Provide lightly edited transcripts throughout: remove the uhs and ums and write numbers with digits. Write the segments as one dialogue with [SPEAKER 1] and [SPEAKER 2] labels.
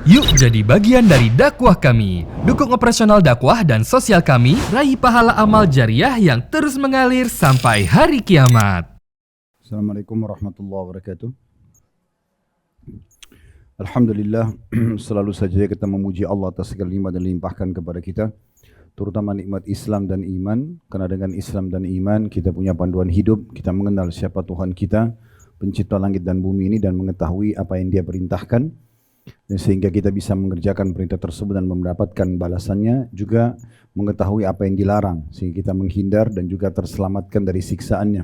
[SPEAKER 1] Yuk jadi bagian dari dakwah kami. Dukung operasional dakwah dan sosial kami, raih pahala amal jariah yang terus mengalir sampai hari kiamat.
[SPEAKER 2] Assalamualaikum warahmatullahi wabarakatuh. Alhamdulillah, selalu saja kita memuji Allah atas segala nikmat yang dilimpahkan kepada kita, terutama nikmat Islam dan iman. Karena dengan Islam dan iman kita punya panduan hidup, kita mengenal siapa Tuhan kita, pencipta langit dan bumi ini, dan mengetahui apa yang Dia perintahkan, dan sehingga kita bisa mengerjakan perintah tersebut dan mendapatkan balasannya, juga mengetahui apa yang dilarang sehingga kita menghindar dan juga terselamatkan dari siksaannya.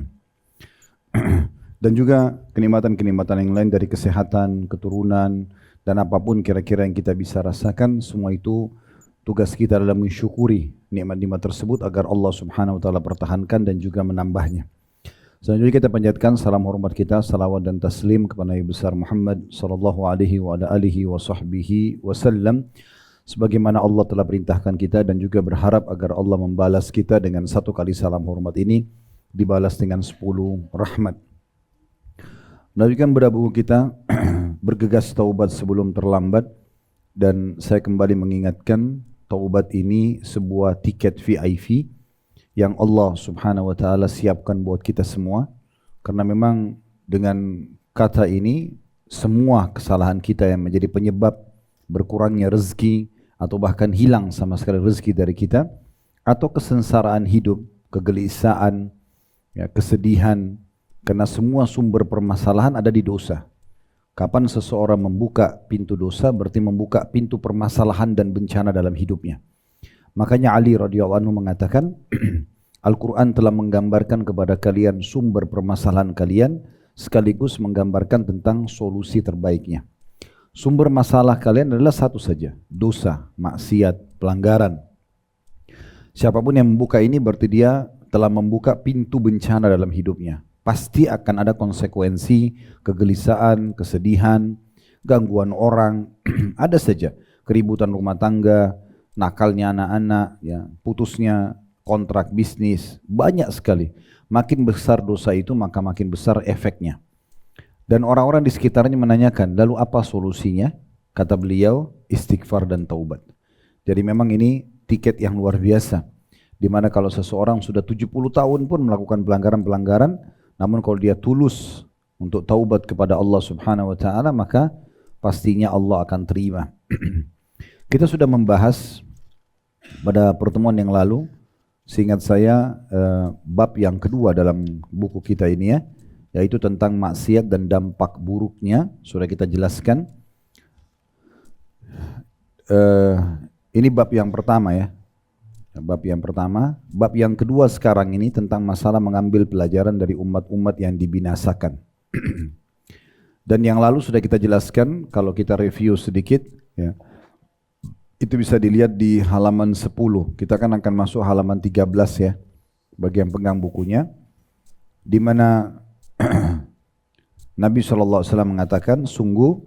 [SPEAKER 2] Dan juga kenikmatan-kenikmatan yang lain dari kesehatan, keturunan, dan apapun kira-kira yang kita bisa rasakan, semua itu tugas kita adalah mensyukuri nikmat-nikmat tersebut agar Allah Subhanahu wa taala pertahankan dan juga menambahnya. Selanjutnya kita panjatkan salam hormat kita, salawat dan taslim kepada Nabi besar Muhammad sallallahu alaihi wa ala alihi wa sahbihi wasallam, sebagaimana Allah telah perintahkan kita, dan juga berharap agar Allah membalas kita dengan satu kali salam hormat ini dibalas dengan 10 rahmat. Melanjutkan bedah buku kita bergegas taubat sebelum terlambat, dan saya kembali mengingatkan taubat ini sebuah tiket VIP yang Allah Subhanahu wa taala siapkan buat kita semua, karena memang dengan kata ini semua kesalahan kita yang menjadi penyebab berkurangnya rezeki atau bahkan hilang sama sekali rezeki dari kita, atau kesengsaraan hidup, kegelisahan, ya, kesedihan, karena semua sumber permasalahan ada di dosa. Kapan seseorang membuka pintu dosa, berarti membuka pintu permasalahan dan bencana dalam hidupnya. Makanya Ali radhiyallahu anhu mengatakan, Al-Quran telah menggambarkan kepada kalian sumber permasalahan kalian, sekaligus menggambarkan tentang solusi terbaiknya. Sumber masalah kalian adalah satu saja, dosa, maksiat, pelanggaran. Siapapun yang membuka ini berarti dia telah membuka pintu bencana dalam hidupnya. Pasti akan ada konsekuensi, kegelisahan, kesedihan, gangguan orang, ada saja, keributan rumah tangga, nakalnya anak-anak, ya, putusnya kontrak bisnis, banyak sekali. Makin besar dosa itu, maka makin besar efeknya. Dan orang-orang di sekitarnya menanyakan, lalu apa solusinya? Kata beliau, istighfar dan taubat. Jadi memang ini tiket yang luar biasa, di mana kalau seseorang sudah 70 tahun pun melakukan pelanggaran-pelanggaran, namun kalau dia tulus untuk taubat kepada Allah Subhanahu wa taala, maka pastinya Allah akan terima. Kita sudah membahas pada pertemuan yang lalu, seingat saya, bab yang kedua dalam buku kita ini, ya, yaitu tentang maksiat dan dampak buruknya. Sudah kita jelaskan. Ini bab yang pertama, ya. Bab yang pertama. Bab yang kedua sekarang ini tentang masalah mengambil pelajaran dari umat-umat yang dibinasakan. Dan yang lalu sudah kita jelaskan, kalau kita review sedikit, ya, itu bisa dilihat di halaman 10. Kita kan akan masuk halaman 13, ya, bagi yang pegang bukunya, di mana Nabi SAW mengatakan, sungguh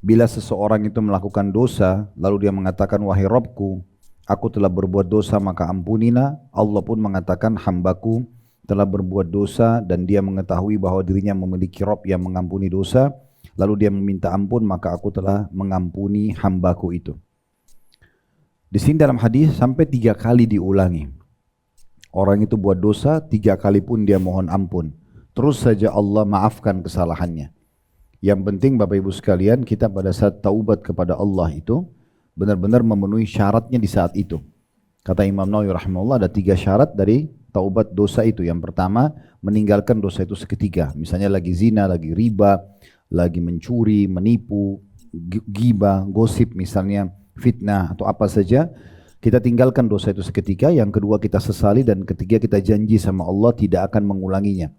[SPEAKER 2] bila seseorang itu melakukan dosa, lalu dia mengatakan, wahai Rabbku, aku telah berbuat dosa maka ampunilah. Allah pun mengatakan, hambaku telah berbuat dosa, dan dia mengetahui bahwa dirinya memiliki Rabb yang mengampuni dosa, lalu dia meminta ampun, maka aku telah mengampuni hambaku itu. Di sini dalam hadis sampai 3 kali diulangi. Orang itu buat dosa 3 kali pun dia mohon ampun, terus saja Allah maafkan kesalahannya. Yang penting Bapak Ibu sekalian, kita pada saat taubat kepada Allah itu benar-benar memenuhi syaratnya di saat itu. Kata Imam Nawawi rahimahullah, ada 3 syarat dari taubat dosa itu. Yang pertama, meninggalkan dosa itu seketika. Misalnya lagi zina, lagi riba, lagi mencuri, menipu, ghibah, gosip misalnya, fitnah atau apa saja, kita tinggalkan dosa itu seketika. Yang kedua, kita sesali, dan ketiga, kita janji sama Allah tidak akan mengulanginya.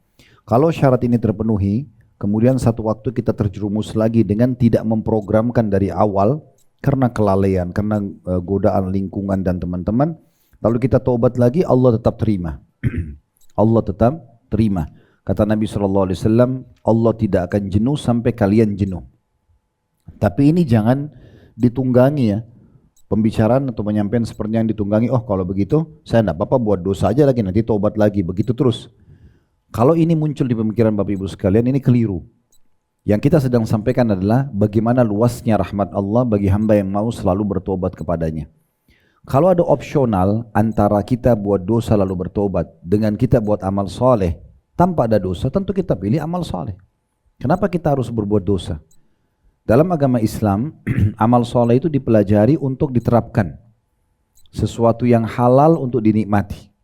[SPEAKER 2] Kalau syarat ini terpenuhi, kemudian satu waktu kita terjerumus lagi dengan tidak memprogramkan dari awal, karena kelalaian, karena godaan lingkungan dan teman-teman, lalu kita taubat lagi, Allah tetap terima. Allah tetap terima. Kata Nabi SAW, Allah tidak akan jenuh sampai kalian jenuh. Tapi ini jangan ditunggangi, ya. Pembicaraan atau penyampaian seperti yang ditunggangi, oh kalau begitu saya enggak apa-apa buat dosa aja lagi, nanti taubat lagi, begitu terus. Kalau ini muncul di pemikiran Bapak Ibu sekalian, ini keliru. Yang kita sedang sampaikan adalah bagaimana luasnya rahmat Allah bagi hamba yang mau selalu bertobat kepadanya. Kalau ada opsional antara kita buat dosa lalu bertobat dengan kita buat amal soleh tanpa ada dosa, tentu kita pilih amal soleh. Kenapa kita harus berbuat dosa? Dalam agama Islam, amal soleh itu dipelajari untuk diterapkan. Sesuatu yang halal untuk dinikmati.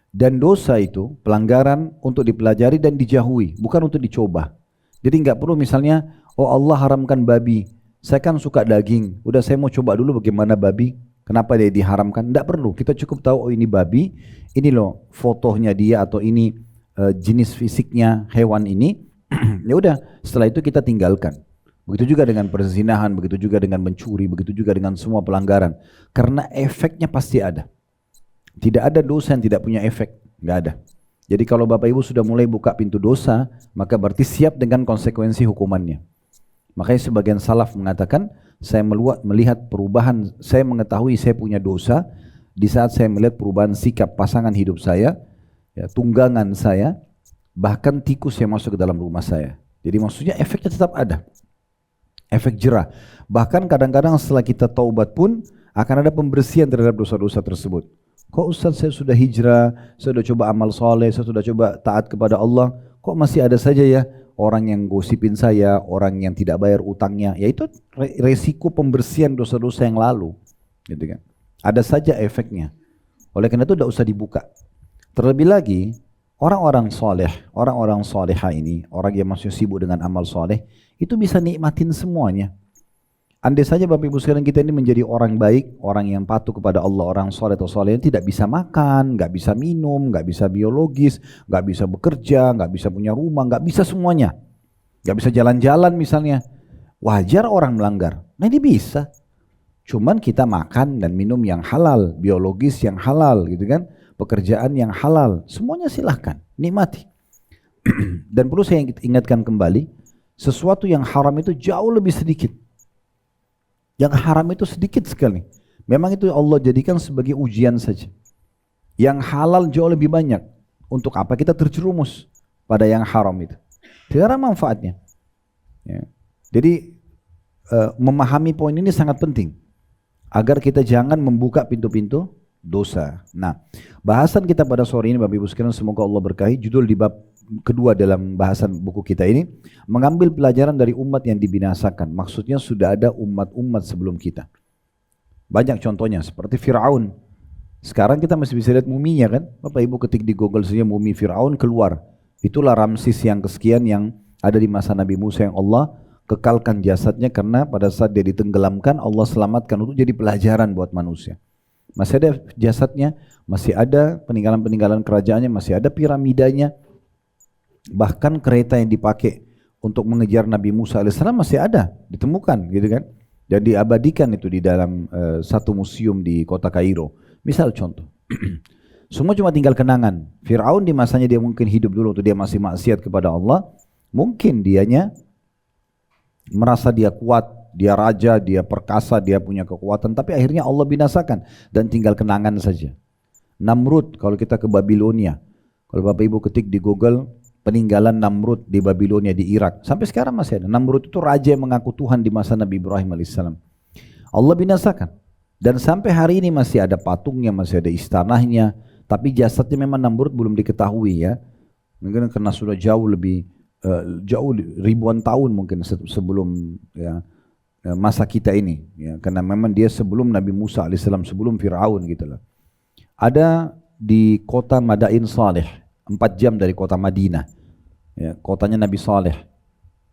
[SPEAKER 2] Dan dosa itu, pelanggaran untuk dipelajari dan dijauhi, bukan untuk dicoba. Jadi nggak perlu misalnya, oh Allah haramkan babi, saya kan suka daging, udah saya mau coba dulu bagaimana babi, kenapa dia diharamkan? Nggak perlu, kita cukup tahu oh ini babi, ini loh fotonya dia atau ini jenis fisiknya hewan ini, ya udah setelah itu kita tinggalkan. Begitu juga dengan perzinahan, begitu juga dengan mencuri, begitu juga dengan semua pelanggaran, karena efeknya pasti ada. Tidak ada dosa yang tidak punya efek, nggak ada. Jadi kalau Bapak Ibu sudah mulai buka pintu dosa, maka berarti siap dengan konsekuensi hukumannya. Makanya sebagian salaf mengatakan, saya melihat perubahan, saya mengetahui saya punya dosa, di saat saya melihat perubahan sikap pasangan hidup saya, ya, tunggangan saya, bahkan tikus yang masuk ke dalam rumah saya. Jadi maksudnya efeknya tetap ada. Efek jerah. Bahkan kadang-kadang setelah kita taubat pun, akan ada pembersihan terhadap dosa-dosa tersebut. Kok Ustaz saya sudah hijrah, saya sudah coba amal soleh, saya sudah coba taat kepada Allah, kok masih ada saja ya orang yang gosipin saya, orang yang tidak bayar utangnya, yaitu resiko pembersihan dosa-dosa yang lalu, gitu kan. Ada saja efeknya. Oleh karena itu tidak usah dibuka. Terlebih lagi, orang-orang soleh, orang-orang soleha ini, orang yang masih sibuk dengan amal soleh, itu bisa nikmatin semuanya. Andai saja Bapak Ibu sekalian kita ini menjadi orang baik, orang yang patuh kepada Allah, orang soleh atau soleh yang tidak bisa makan, nggak bisa minum, nggak bisa biologis, nggak bisa bekerja, nggak bisa punya rumah, nggak bisa semuanya, nggak bisa jalan-jalan misalnya, wajar orang melanggar. Nah ini bisa, cuman kita makan dan minum yang halal, biologis yang halal, gitu kan, pekerjaan yang halal, semuanya silahkan nikmati. Dan perlu saya ingatkan kembali, sesuatu yang haram itu jauh lebih sedikit. Yang haram itu sedikit sekali. Memang itu Allah jadikan sebagai ujian saja. Yang halal jauh lebih banyak. Untuk apa kita terjerumus pada yang haram itu? Tidak ada manfaatnya. Ya. Jadi memahami poin ini sangat penting. Agar kita jangan membuka pintu-pintu dosa. Nah, bahasan kita pada sore ini Bapak Ibu sekalian, semoga Allah berkahi. Judul di bab kedua dalam bahasan buku kita ini, mengambil pelajaran dari umat yang dibinasakan. Maksudnya sudah ada umat-umat sebelum kita. Banyak contohnya seperti Fir'aun. Sekarang kita masih bisa lihat muminya kan. Bapak Ibu ketik di Google saja mumi Fir'aun keluar. Itulah Ramses yang kesekian yang ada di masa Nabi Musa yang Allah kekalkan jasadnya karena pada saat dia ditenggelamkan Allah selamatkan untuk jadi pelajaran buat manusia. Masih ada jasadnya, masih ada peninggalan-peninggalan kerajaannya, masih ada piramidanya. Bahkan kereta yang dipakai untuk mengejar Nabi Musa AS masih ada, ditemukan gitu kan. Dan diabadikan itu di dalam satu museum di kota Kairo. Misal contoh, semua cuma tinggal kenangan. Fir'aun di masanya dia mungkin hidup dulu waktu dia masih maksiat kepada Allah. Mungkin dianya merasa dia kuat, dia raja, dia perkasa, dia punya kekuatan. Tapi akhirnya Allah binasakan dan tinggal kenangan saja. Namrud, kalau kita ke Babilonia. Kalau Bapak Ibu ketik di Google, peninggalan Namrud di Babilonia di Irak. Sampai sekarang masih ada. Namrud itu raja yang mengaku Tuhan di masa Nabi Ibrahim AS. Allah binasakan. Dan sampai hari ini masih ada patungnya, masih ada istanahnya. Tapi jasadnya memang Namrud belum diketahui ya. Mungkin karena sudah jauh ribuan tahun mungkin sebelum ya, masa kita ini. Ya. Karena memang dia sebelum Nabi Musa AS, sebelum Fir'aun gitu lah. Ada di kota Madain Saleh. 4 jam dari kota Madinah, ya, kotanya Nabi Saleh,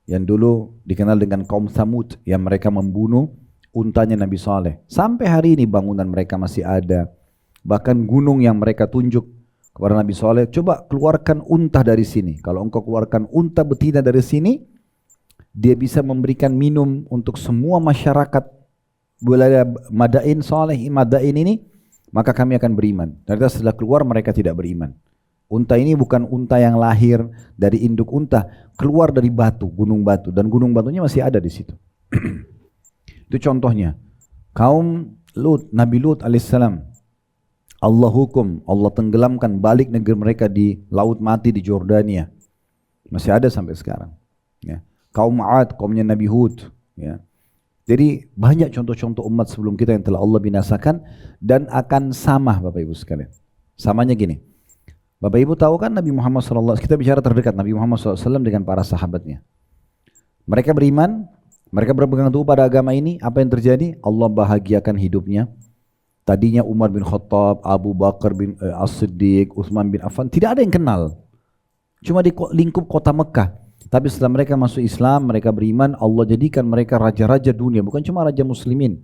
[SPEAKER 2] yang dulu dikenal dengan kaum Thamud, yang mereka membunuh untanya Nabi Saleh. Sampai hari ini bangunan mereka masih ada, bahkan gunung yang mereka tunjuk kepada Nabi Saleh, coba keluarkan unta dari sini. Kalau engkau keluarkan unta betina dari sini, dia bisa memberikan minum untuk semua masyarakat wilayah Madain Saleh, Madain ini, maka kami akan beriman. Ternyata setelah keluar mereka tidak beriman. Unta ini bukan unta yang lahir dari induk unta, keluar dari batu, gunung batu, dan gunung batunya masih ada di situ. Itu contohnya. Kaum Lut, Nabi Lut alaihissalam, Allah hukum, Allah tenggelamkan balik negeri mereka di laut mati di Jordania. Masih ada sampai sekarang. Ya. kaum 'Ad, kaumnya Nabi Hud, ya. Jadi banyak contoh-contoh umat sebelum kita yang telah Allah binasakan dan akan sama Bapak Ibu sekalian. Samanya gini. Bapak Ibu tahu kan Nabi Muhammad SAW, kita bicara terdekat Nabi Muhammad SAW dengan para sahabatnya. Mereka beriman, mereka berpegang teguh pada agama ini, apa yang terjadi? Allah bahagiakan hidupnya. Tadinya Umar bin Khattab, Abu Bakar bin As-Siddiq, Utsman bin Affan, tidak ada yang kenal. Cuma di lingkup kota Mekah. Tapi setelah mereka masuk Islam, mereka beriman, Allah jadikan mereka raja-raja dunia, bukan cuma raja muslimin.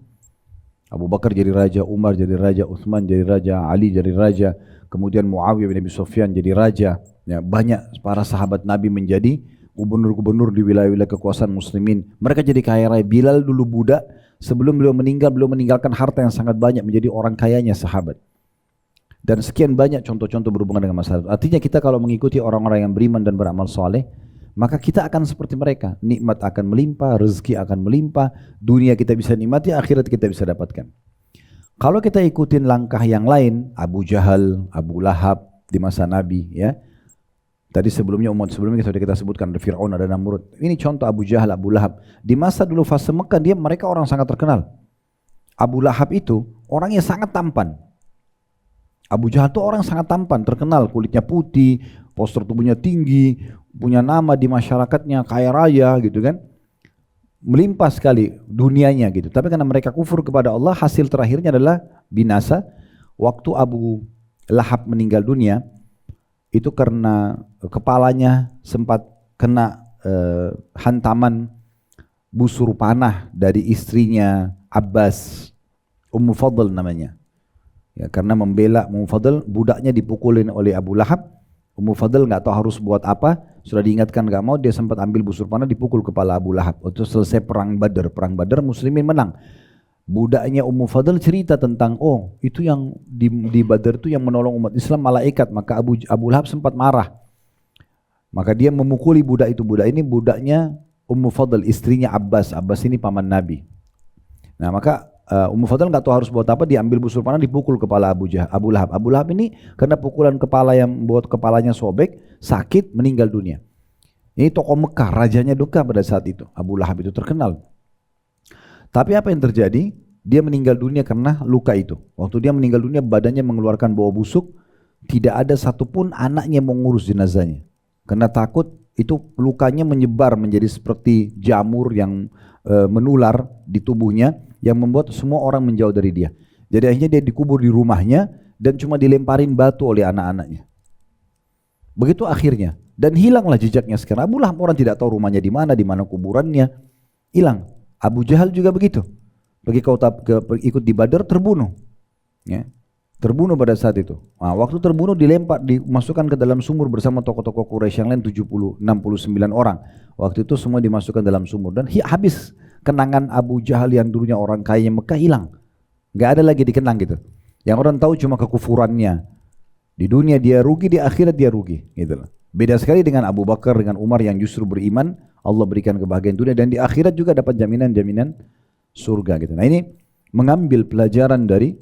[SPEAKER 2] Abu Bakar jadi raja, Umar jadi raja, Utsman jadi raja, Ali jadi raja, kemudian Muawiyah bin Abi Sufyan jadi raja. Ya, banyak para sahabat Nabi menjadi gubernur-gubernur di wilayah-wilayah kekuasaan muslimin. Mereka jadi kaya raya. Bilal dulu budak, sebelum beliau meninggalkan harta yang sangat banyak, menjadi orang kayanya sahabat. Dan sekian banyak contoh-contoh berhubungan dengan masalah. Artinya kita kalau mengikuti orang-orang yang beriman dan beramal soleh, maka kita akan seperti mereka. Nikmat akan melimpah, rezeki akan melimpah, dunia kita bisa nikmati, akhirat kita bisa dapatkan. Kalau kita ikutin langkah yang lain, Abu Jahal, Abu Lahab di masa Nabi, ya. Tadi sebelumnya umat sebelumnya sudah kita sebutkan, ada Fir'aun, ada Namrud. Ini contoh Abu Jahal, Abu Lahab. Di masa dulu fase Mekah, mereka orang sangat terkenal. Abu Lahab itu orangnya sangat tampan. Abu Jahal itu orang sangat tampan, terkenal, kulitnya putih, postur tubuhnya tinggi, punya nama di masyarakatnya, kaya raya gitu kan. Melimpah sekali dunianya gitu. Tapi karena mereka kufur kepada Allah, hasil terakhirnya adalah binasa. Waktu Abu Lahab meninggal dunia, itu karena kepalanya sempat kena hantaman busur panah dari istrinya Abbas, Ummu Fadl namanya. Ya, karena membela Ummu Fadl, budaknya dipukulin oleh Abu Lahab. Ummu Fadl nggak tahu harus buat apa, sudah diingatkan nggak mau, dia sempat ambil busur panah dipukul kepala Abu Lahab. Itu selesai perang Badar muslimin menang. Budaknya Ummu Fadl cerita tentang, oh itu yang di Badar itu yang menolong umat Islam malaikat. Maka Abu Lahab sempat marah. Maka dia memukuli budak itu. Budak ini budaknya Ummu Fadl, istrinya Abbas. Abbas ini paman Nabi. Nah maka Ummu Fadl nggak tahu harus buat apa, diambil busur panah dipukul kepala Abu Lahab. Abu Lahab ini karena pukulan kepala yang membuat kepalanya sobek, sakit, meninggal dunia. Ini tokoh Mekah, rajanya duka pada saat itu. Abu Lahab itu terkenal. Tapi apa yang terjadi? Dia meninggal dunia karena luka itu. Waktu dia meninggal dunia, badannya mengeluarkan bau busuk, tidak ada satupun anaknya mau ngurus jenazahnya. Karena takut itu lukanya menyebar menjadi seperti jamur yang menular di tubuhnya, yang membuat semua orang menjauh dari dia. Jadi akhirnya dia dikubur di rumahnya dan cuma dilemparin batu oleh anak-anaknya. Begitu akhirnya, dan hilanglah jejaknya sekarang. Abu Lahab orang tidak tahu rumahnya di mana kuburannya, hilang. Abu Jahal juga begitu. Pergi ikut di Badar, terbunuh. Ya. Terbunuh pada saat itu. Nah, waktu terbunuh dimasukkan ke dalam sumur bersama tokoh-tokoh Quraisy yang lain 69 orang. Waktu itu semua dimasukkan dalam sumur dan habis kenangan Abu Jahal yang dulunya orang kaya Mekah hilang. Gak ada lagi dikenang gitu. Yang orang tahu cuma kekufurannya. Di dunia dia rugi, di akhirat dia rugi. Gitu loh. Beda sekali dengan Abu Bakar, dengan Umar yang justru beriman, Allah berikan kebahagiaan dunia dan di akhirat juga dapat jaminan-jaminan surga gitu. Nah ini mengambil pelajaran dari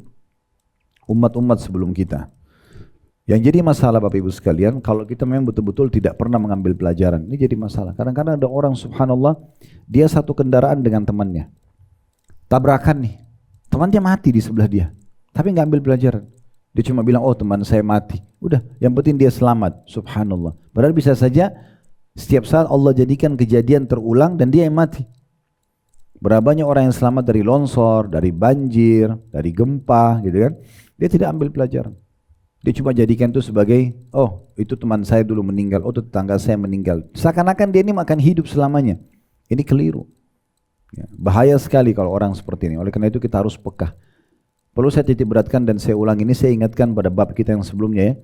[SPEAKER 2] umat-umat sebelum kita. Yang jadi masalah Bapak Ibu sekalian, kalau kita memang betul-betul tidak pernah mengambil pelajaran, ini jadi masalah. Kadang-kadang ada orang subhanallah, dia satu kendaraan dengan temannya. Tabrakan nih, temannya mati di sebelah dia, tapi nggak ambil pelajaran. Dia cuma bilang, oh teman saya mati. Udah, yang penting dia selamat, subhanallah. Padahal bisa saja setiap saat Allah jadikan kejadian terulang dan dia yang mati. Berapa banyak orang yang selamat dari longsor, dari banjir, dari gempa gitu kan. Dia tidak ambil pelajaran. Dia cuma jadikan itu sebagai, oh itu teman saya dulu meninggal, oh itu tetangga saya meninggal. Seakan-akan dia ini akan hidup selamanya. Ini keliru. Ya, bahaya sekali kalau orang seperti ini. Oleh karena itu kita harus peka. Perlu saya titik beratkan dan saya ulang ini, saya ingatkan pada bab kita yang sebelumnya ya.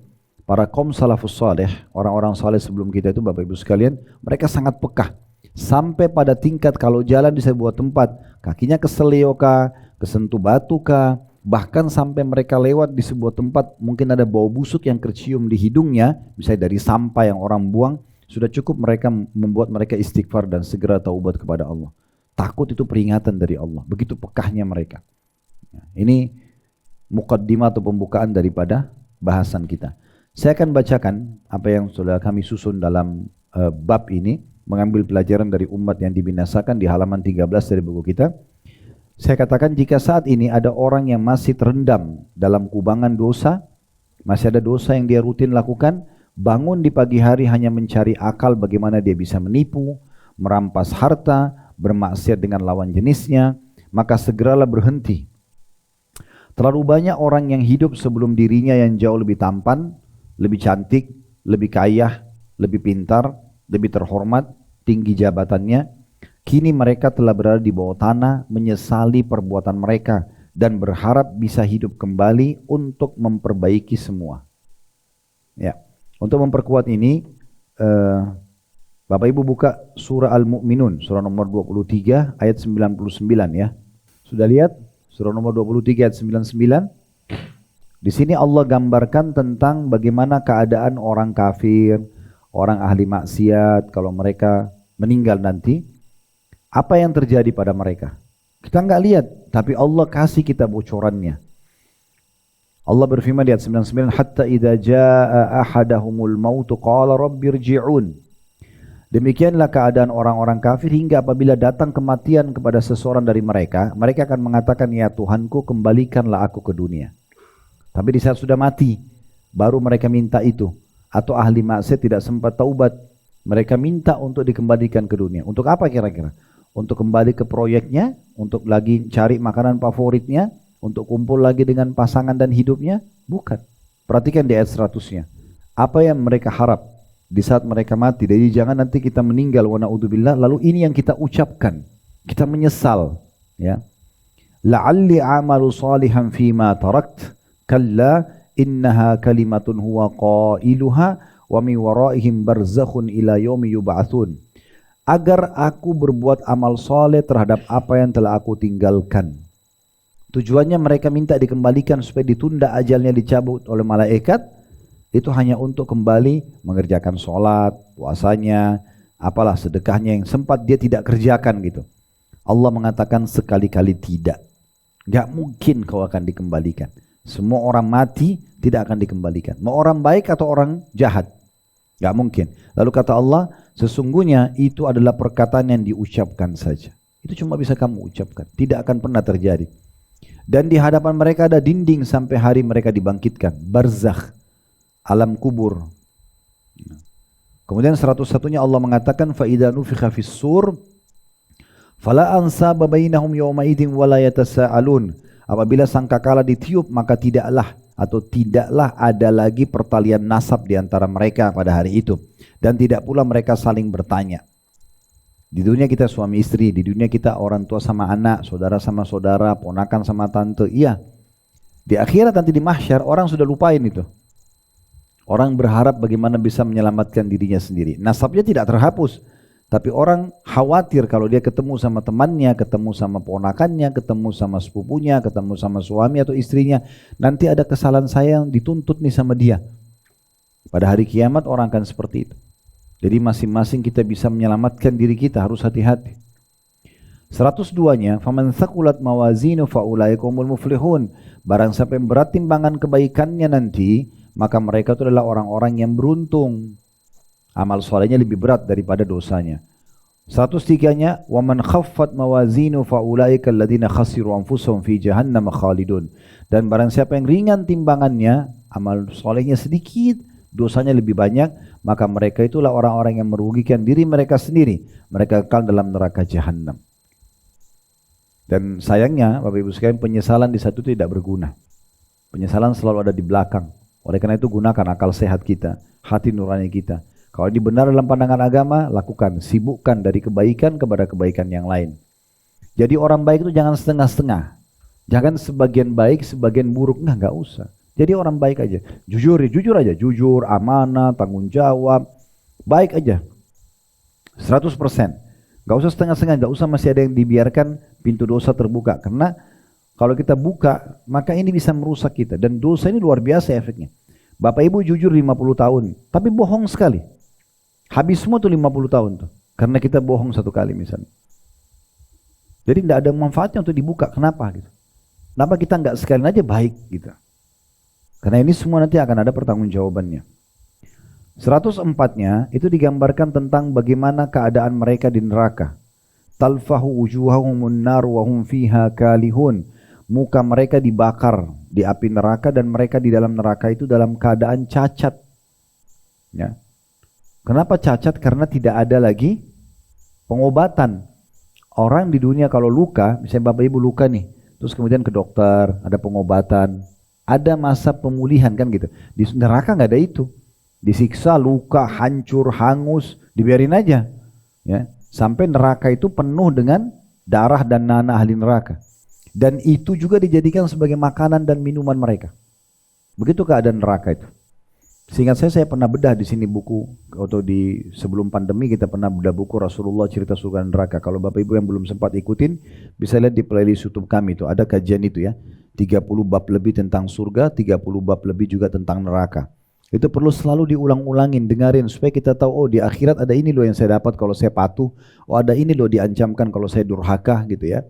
[SPEAKER 2] Para kaum salafus saleh, orang-orang saleh sebelum kita itu Bapak Ibu sekalian, mereka sangat peka. Sampai pada tingkat kalau jalan di sebuah tempat, kakinya keselio kah, kesentuh batu kah, bahkan sampai mereka lewat di sebuah tempat mungkin ada bau busuk yang tercium di hidungnya, misalnya dari sampah yang orang buang, sudah cukup mereka membuat mereka istighfar dan segera taubat kepada Allah. Takut itu peringatan dari Allah, begitu pekahnya mereka. Ini muqaddimah atau pembukaan daripada bahasan kita. Saya akan bacakan apa yang sudah kami susun dalam bab ini mengambil pelajaran dari umat yang dibinasakan di halaman 13 dari buku kita. Saya katakan jika saat ini ada orang yang masih terendam dalam kubangan dosa, masih ada dosa yang dia rutin lakukan, bangun di pagi hari hanya mencari akal bagaimana dia bisa menipu, merampas harta, bermaksiat dengan lawan jenisnya, maka segeralah berhenti. Terlalu banyak orang yang hidup sebelum dirinya yang jauh lebih tampan, lebih cantik, lebih kaya, lebih pintar, lebih terhormat, tinggi jabatannya. Kini mereka telah berada di bawah tanah, menyesali perbuatan mereka dan berharap bisa hidup kembali untuk memperbaiki semua. Ya, untuk memperkuat ini, Bapak Ibu buka surah Al-Mu'minun, surah nomor 23 ayat 99 ya. Sudah lihat? Surah nomor 23 ayat 99. Di sini Allah gambarkan tentang bagaimana keadaan orang kafir, orang ahli maksiat kalau mereka meninggal nanti. Apa yang terjadi pada mereka? Kita nggak lihat, tapi Allah kasih kita bocorannya. Allah berfirman di ayat 99, hatta idza jaa ahadahumul maut qala rabbirji'un. Demikianlah keadaan orang-orang kafir hingga apabila datang kematian kepada seseorang dari mereka, mereka akan mengatakan, ya Tuhanku, kembalikanlah aku ke dunia. Tapi di saat sudah mati, baru mereka minta itu. Atau ahli maksiat tidak sempat taubat, mereka minta untuk dikembalikan ke dunia. Untuk apa kira-kira? Untuk kembali ke proyeknya, untuk lagi cari makanan favoritnya, untuk kumpul lagi dengan pasangan dan hidupnya? Bukan. Perhatikan di ayat 100-nya. Apa yang mereka harap di saat mereka mati? Jadi jangan nanti kita meninggal wa na'udzubillah lalu ini yang kita ucapkan, kita menyesal, ya. La'alli a'malu salihan fima tarakt kalla innaha kalimatun huwa qailuha wa min waraihim barzakhun ila yaumi yub'atsun. Agar aku berbuat amal soleh terhadap apa yang telah aku tinggalkan. Tujuannya mereka minta dikembalikan supaya ditunda ajalnya dicabut oleh malaikat. Itu hanya untuk kembali mengerjakan sholat, puasanya, apalah sedekahnya yang sempat dia tidak kerjakan gitu. Allah mengatakan sekali-kali tidak. Gak mungkin kau akan dikembalikan. Semua orang mati tidak akan dikembalikan. Mau orang baik atau orang jahat? Gak mungkin. Lalu kata Allah, sesungguhnya itu adalah perkataan yang diucapkan saja. Itu cuma bisa kamu ucapkan. Tidak akan pernah terjadi. Dan di hadapan mereka ada dinding sampai hari mereka dibangkitkan. Barzakh. Alam kubur. Kemudian 101-nya Allah mengatakan fa idza nufikha fis sur fala ansaba bainahum yawma idzin wala yatasaalun. Apabila sangkakala ditiup maka tidaklah ada lagi pertalian nasab di antara mereka pada hari itu dan tidak pula mereka saling bertanya. Di dunia kita suami istri, di dunia kita orang tua sama anak, saudara sama saudara, ponakan sama tante. Iya. Di akhirat nanti di mahsyar orang sudah lupain itu. Orang berharap bagaimana bisa menyelamatkan dirinya sendiri. Nasabnya tidak terhapus. Tapi orang khawatir kalau dia ketemu sama temannya, ketemu sama ponakannya, ketemu sama sepupunya, ketemu sama suami atau istrinya. Nanti ada kesalahan saya yang dituntut nih sama dia. Pada hari kiamat orang akan seperti itu. Jadi masing-masing kita bisa menyelamatkan diri kita, harus hati-hati. 102-nya, faman thaqulat mawazinu faulaikumul muflihun. Barang siapa yang berat timbangan kebaikannya nanti, maka mereka itu adalah orang-orang yang beruntung. Amal solehnya lebih berat daripada dosanya. 103-nya, waman khaffat mawazinu faulaika alladziina khasiru anfusahum fi jahannam khalidun. Dan barang siapa yang ringan timbangannya, amal solehnya sedikit, dosanya lebih banyak, maka mereka itulah orang-orang yang merugikan diri mereka sendiri. Mereka kekal dalam neraka jahannam. Dan sayangnya, Bapak Ibu sekalian, penyesalan di satu itu tidak berguna. Penyesalan selalu ada di belakang. Oleh karena itu gunakan akal sehat kita, hati nurani kita. Kalau dibenar dalam pandangan agama, lakukan, sibukkan dari kebaikan kepada kebaikan yang lain. Jadi orang baik itu jangan setengah-setengah. Jangan sebagian baik, sebagian buruk. Enggak usah. Jadi orang baik aja. Jujur aja. Jujur, amanah, tanggung jawab. Baik aja. 100%. Enggak usah setengah-setengah, enggak usah masih ada yang dibiarkan pintu dosa terbuka. Karena kalau kita buka, maka ini bisa merusak kita. Dan dosa ini luar biasa efeknya. Bapak Ibu jujur 50 tahun, tapi bohong sekali. Habis semua tuh 50 tahun tuh. Karena kita bohong satu kali misalnya. Jadi tidak ada manfaatnya untuk dibuka. Kenapa gitu? Kenapa kita nggak sekalian aja baik gitu? Karena ini semua nanti akan ada pertanggungjawabannya. 104-nya itu digambarkan tentang bagaimana keadaan mereka di neraka. Talfahu wujuhahumun nar wa hum fiha kalihun. Muka mereka dibakar di api neraka dan mereka di dalam neraka itu dalam keadaan cacat. Ya. Kenapa cacat? Karena tidak ada lagi pengobatan. Orang di dunia kalau luka, misalnya Bapak Ibu luka nih, terus kemudian ke dokter, ada pengobatan, ada masa pemulihan kan gitu. Di neraka nggak ada itu. Disiksa, luka, hancur, hangus, dibiarin aja. Ya. Sampai neraka itu penuh dengan darah dan nanah ahli neraka. Dan itu juga dijadikan sebagai makanan dan minuman mereka. Begitu keadaan neraka itu. Seingat saya pernah bedah di sini buku, atau di sebelum pandemi kita pernah bedah buku Rasulullah cerita surga dan neraka. Kalau Bapak Ibu yang belum sempat ikutin, bisa lihat di playlist YouTube kami itu, ada kajian itu ya. 30 bab lebih tentang surga, 30 bab lebih juga tentang neraka. Itu perlu selalu diulang-ulangin, dengarin supaya kita tahu, oh di akhirat ada ini loh yang saya dapat kalau saya patuh, oh ada ini loh diancamkan kalau saya durhaka gitu ya.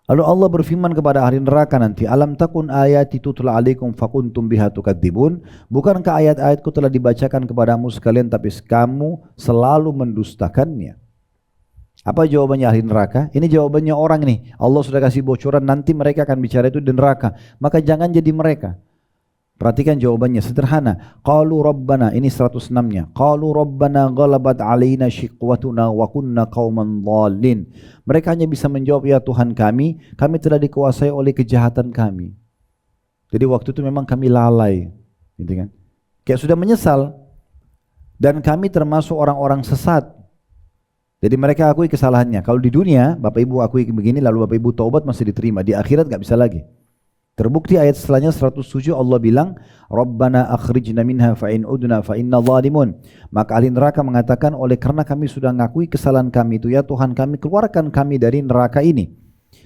[SPEAKER 2] Lalu Allah berfirman kepada ahli neraka nanti, alam takun ayati tutla alaikum fakuntum biha tukadzibun. Bukankah ayat-ayatku telah dibacakan kepadamu sekalian tapi kamu selalu mendustakannya? Apa jawabannya ahli neraka? Ini jawabannya orang nih. Allah sudah kasih bocoran nanti mereka akan bicara itu di neraka. Maka jangan jadi mereka. Perhatikan jawabannya sederhana. Qalu rabbana, ini 106-nya. Qalu rabbana ghalabat alaina shiqwatuna wa kunna qauman dhalin. Mereka hanya bisa menjawab, ya Tuhan kami telah dikuasai oleh kejahatan kami. Jadi waktu itu memang kami lalai, gitu kan? Kayak sudah menyesal. Dan kami termasuk orang-orang sesat. Jadi mereka akui kesalahannya. Kalau di dunia, Bapak Ibu akui begini lalu Bapak Ibu taubat masih diterima. Di akhirat enggak bisa lagi. Terbukti ayat setelahnya 107 Allah bilang, Rabbana akhrijna minha fa in udna fa inna zalimun. Maka ahli neraka mengatakan, oleh karena kami sudah mengakui kesalahan kami itu, ya Tuhan kami keluarkan kami dari neraka ini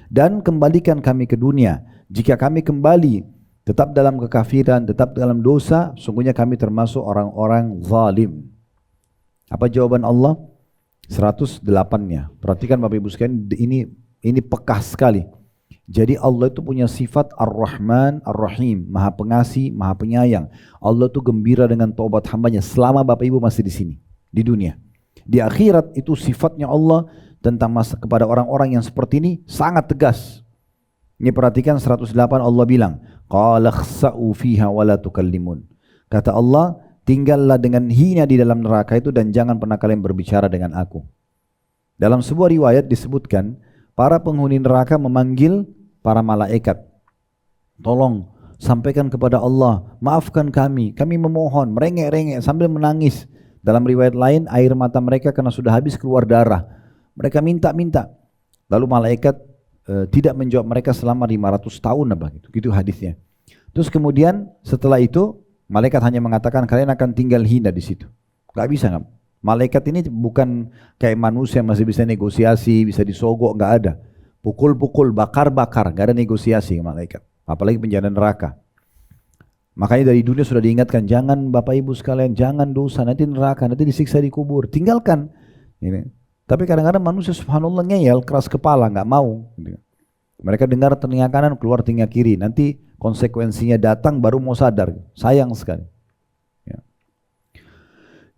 [SPEAKER 2] dan kembalikan kami ke dunia. Jika kami kembali tetap dalam kekafiran, tetap dalam dosa, sungguhnya kami termasuk orang-orang zalim. Apa jawaban Allah? 108-nya. Perhatikan Bapak Ibu sekalian, ini pekah sekali. Jadi Allah itu punya sifat Ar-Rahman, Ar-Rahim, Maha Pengasih, Maha Penyayang. Allah itu gembira dengan taubat hambanya selama Bapak Ibu masih di sini, di dunia. Di akhirat itu sifatnya Allah tentang kepada orang-orang yang seperti ini sangat tegas. Ini perhatikan 108 Allah bilang, Qala khsa'u fiha wa la tukallimun. Kata Allah, tinggallah dengan hina di dalam neraka itu dan jangan pernah kalian berbicara dengan aku. Dalam sebuah riwayat disebutkan, para penghuni neraka memanggil para malaikat, tolong sampaikan kepada Allah, maafkan kami memohon, merengek-rengek sambil menangis. Dalam riwayat lain, air mata mereka karena sudah habis keluar darah. Mereka minta-minta. Lalu malaikat tidak menjawab mereka selama 500 tahun apa gitu hadisnya. Terus kemudian setelah itu malaikat hanya mengatakan kalian akan tinggal hina di situ. Gak bisa nggak? Malaikat ini bukan kayak manusia masih bisa negosiasi, bisa disogok, nggak ada. Pukul-pukul, bakar-bakar, nggak ada negosiasi malaikat. Apalagi penjara neraka. Makanya dari dunia sudah diingatkan, jangan Bapak Ibu sekalian, jangan dosa, nanti neraka, nanti disiksa di kubur. Tinggalkan. Ini. Tapi kadang-kadang manusia subhanallah ngeyel, keras kepala, nggak mau. Mereka dengar telinga kanan, keluar telinga kiri. Nanti konsekuensinya datang baru mau sadar. Sayang sekali.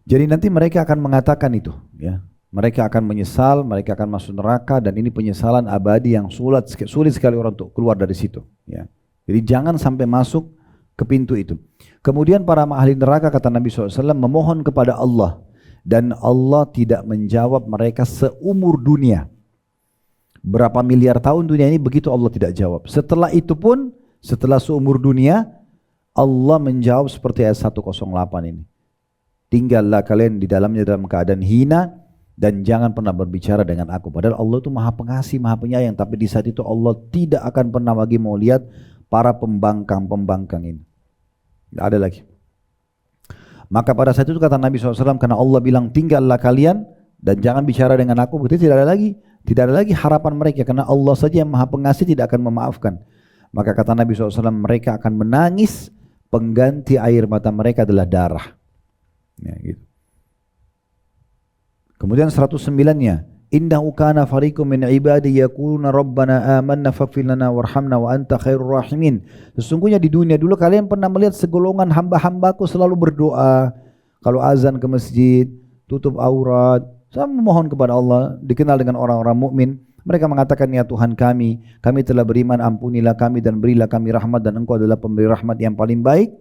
[SPEAKER 2] Jadi nanti mereka akan mengatakan itu, ya. Mereka akan menyesal, mereka akan masuk neraka dan ini penyesalan abadi yang sulit sekali orang untuk keluar dari situ, ya. Jadi jangan sampai masuk ke pintu itu. Kemudian para ahli neraka kata Nabi SAW memohon kepada Allah dan Allah tidak menjawab mereka seumur dunia. Berapa miliar tahun dunia ini begitu Allah tidak jawab. Setelah itu pun, setelah seumur dunia, Allah menjawab seperti ayat 108 ini. Tinggallah kalian di dalamnya dalam keadaan hina dan jangan pernah berbicara dengan aku. Padahal Allah itu maha pengasih, maha penyayang. Tapi di saat itu Allah tidak akan pernah lagi mau lihat para pembangkang ini. Tidak ada lagi. Maka pada saat itu kata Nabi SAW, karena Allah bilang tinggallah kalian dan jangan bicara dengan aku, berarti tidak ada lagi harapan mereka. Karena Allah saja yang maha pengasih tidak akan memaafkan. Maka kata Nabi SAW, mereka akan menangis, pengganti air mata mereka adalah darah. Ya, gitu. Kemudian 109-nya, Innahu kana fariqun min ibadi yaquluna rabbana amanna faghfir lana warhamna wa anta khairur rahimin. Sesungguhnya di dunia dulu kalian pernah melihat segolongan hamba-hambaku selalu berdoa kalau azan ke masjid, tutup aurat, sama memohon kepada Allah, dikenal dengan orang-orang mukmin. Mereka mengatakan, ya Tuhan kami telah beriman, ampunilah kami dan berilah kami rahmat dan Engkau adalah pemberi rahmat yang paling baik.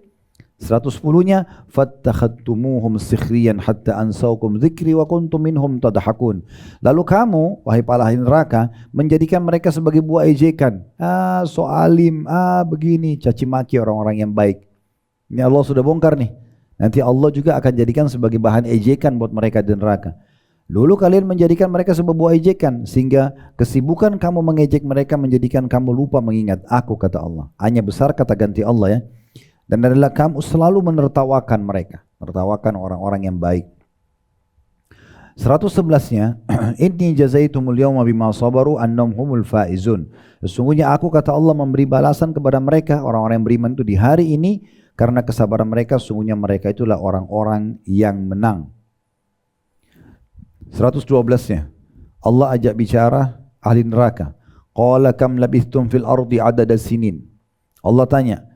[SPEAKER 2] 110-nya, fattakhadtumuhum sikhriyan hatta ansaukum dzikri wa kuntum minhum tadhakun. Lalu kamu, wahai para ahli neraka, menjadikan mereka sebagai buah ejekan. So alim, begini, caci maki orang-orang yang baik. Ini Allah sudah bongkar nih. Nanti Allah juga akan jadikan sebagai bahan ejekan buat mereka di neraka. Dulu kalian menjadikan mereka sebagai buah ejekan, sehingga kesibukan kamu mengejek mereka menjadikan kamu lupa mengingat aku, kata Allah. Hanya besar kata ganti Allah ya. Dan adalah kamu selalu menertawakan mereka, menertawakan orang-orang yang baik. 111-nya, inni jazaitumul yawma bima sabaru annahum humul faizun. Sesungguhnya aku, kata Allah, memberi balasan kepada mereka orang-orang yang beriman itu di hari ini karena kesabaran mereka, sesungguhnya mereka itulah orang-orang yang menang. 112-nya, Allah ajak bicara ahli neraka. Qala kam labithtum fil ardi adada sinin. Allah tanya,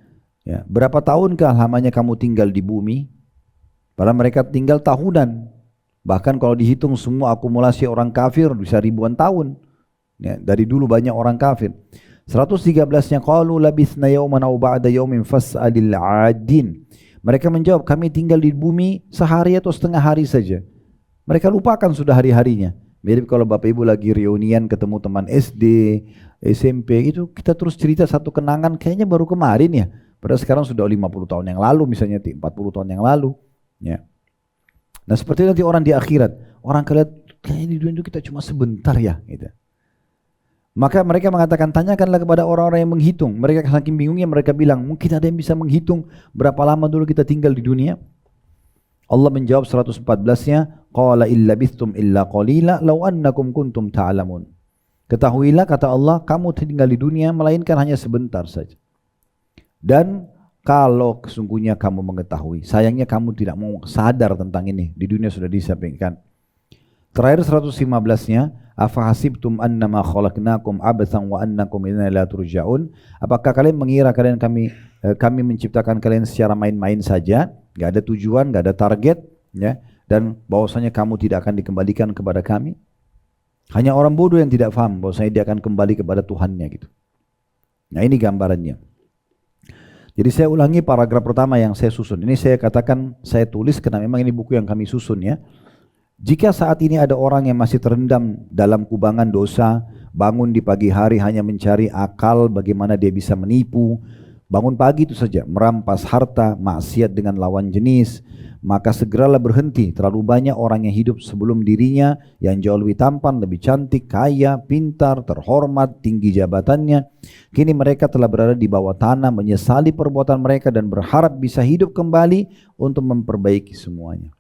[SPEAKER 2] ya, berapa tahunkah lamanya kamu tinggal di bumi? Padahal mereka tinggal tahunan. Bahkan kalau dihitung semua akumulasi orang kafir bisa ribuan tahun. Ya, dari dulu banyak orang kafir. 113-nya, qalu labithna yawman aw ba'da yawmin fas'alil 'adin. Mereka menjawab, kami tinggal di bumi sehari atau setengah hari saja. Mereka lupakan sudah hari-harinya. Mirip kalau Bapak Ibu lagi reunian ketemu teman SD, SMP, itu kita terus cerita satu kenangan kayaknya baru kemarin ya. Padahal sekarang sudah 50 tahun yang lalu misalnya, 40 tahun yang lalu. Ya. Nah seperti nanti orang di akhirat, orang kayaknya di dunia itu kita cuma sebentar ya. Gitu. Maka mereka mengatakan, tanyakanlah kepada orang-orang yang menghitung. Mereka saking bingungnya mereka bilang, mungkin ada yang bisa menghitung berapa lama dulu kita tinggal di dunia. Allah menjawab 114-nya, qala illa bithtum illa qalila law annakum kuntum ta'lamun. Ketahuilah, kata Allah, kamu tinggal di dunia melainkan hanya sebentar saja. Dan kalau sesungguhnya kamu mengetahui, sayangnya kamu tidak mau sadar tentang ini. Di dunia sudah disampaikan. Terakhir 115-nya, afa hasibtum annama khalaqnakum abathan wa annakum ilaina la turja'un. Apakah kalian mengira kami menciptakan kalian secara main-main saja, enggak ada tujuan, enggak ada target, ya, dan bahwasanya kamu tidak akan dikembalikan kepada kami? Hanya orang bodoh yang tidak paham bahwasanya dia akan kembali kepada Tuhannya gitu. Nah, ini gambarannya. Jadi saya ulangi paragraf pertama yang saya susun. Ini saya katakan, saya tulis karena memang ini buku yang kami susun ya. Jika saat ini ada orang yang masih terendam dalam kubangan dosa, bangun di pagi hari hanya mencari akal bagaimana dia bisa menipu, bangun pagi itu saja, merampas harta, maksiat dengan lawan jenis, maka segeralah berhenti. Terlalu banyak orang yang hidup sebelum dirinya yang jauh lebih tampan, lebih cantik, kaya, pintar, terhormat, tinggi jabatannya. Kini mereka telah berada di bawah tanah, menyesali perbuatan mereka dan berharap bisa hidup kembali untuk memperbaiki semuanya.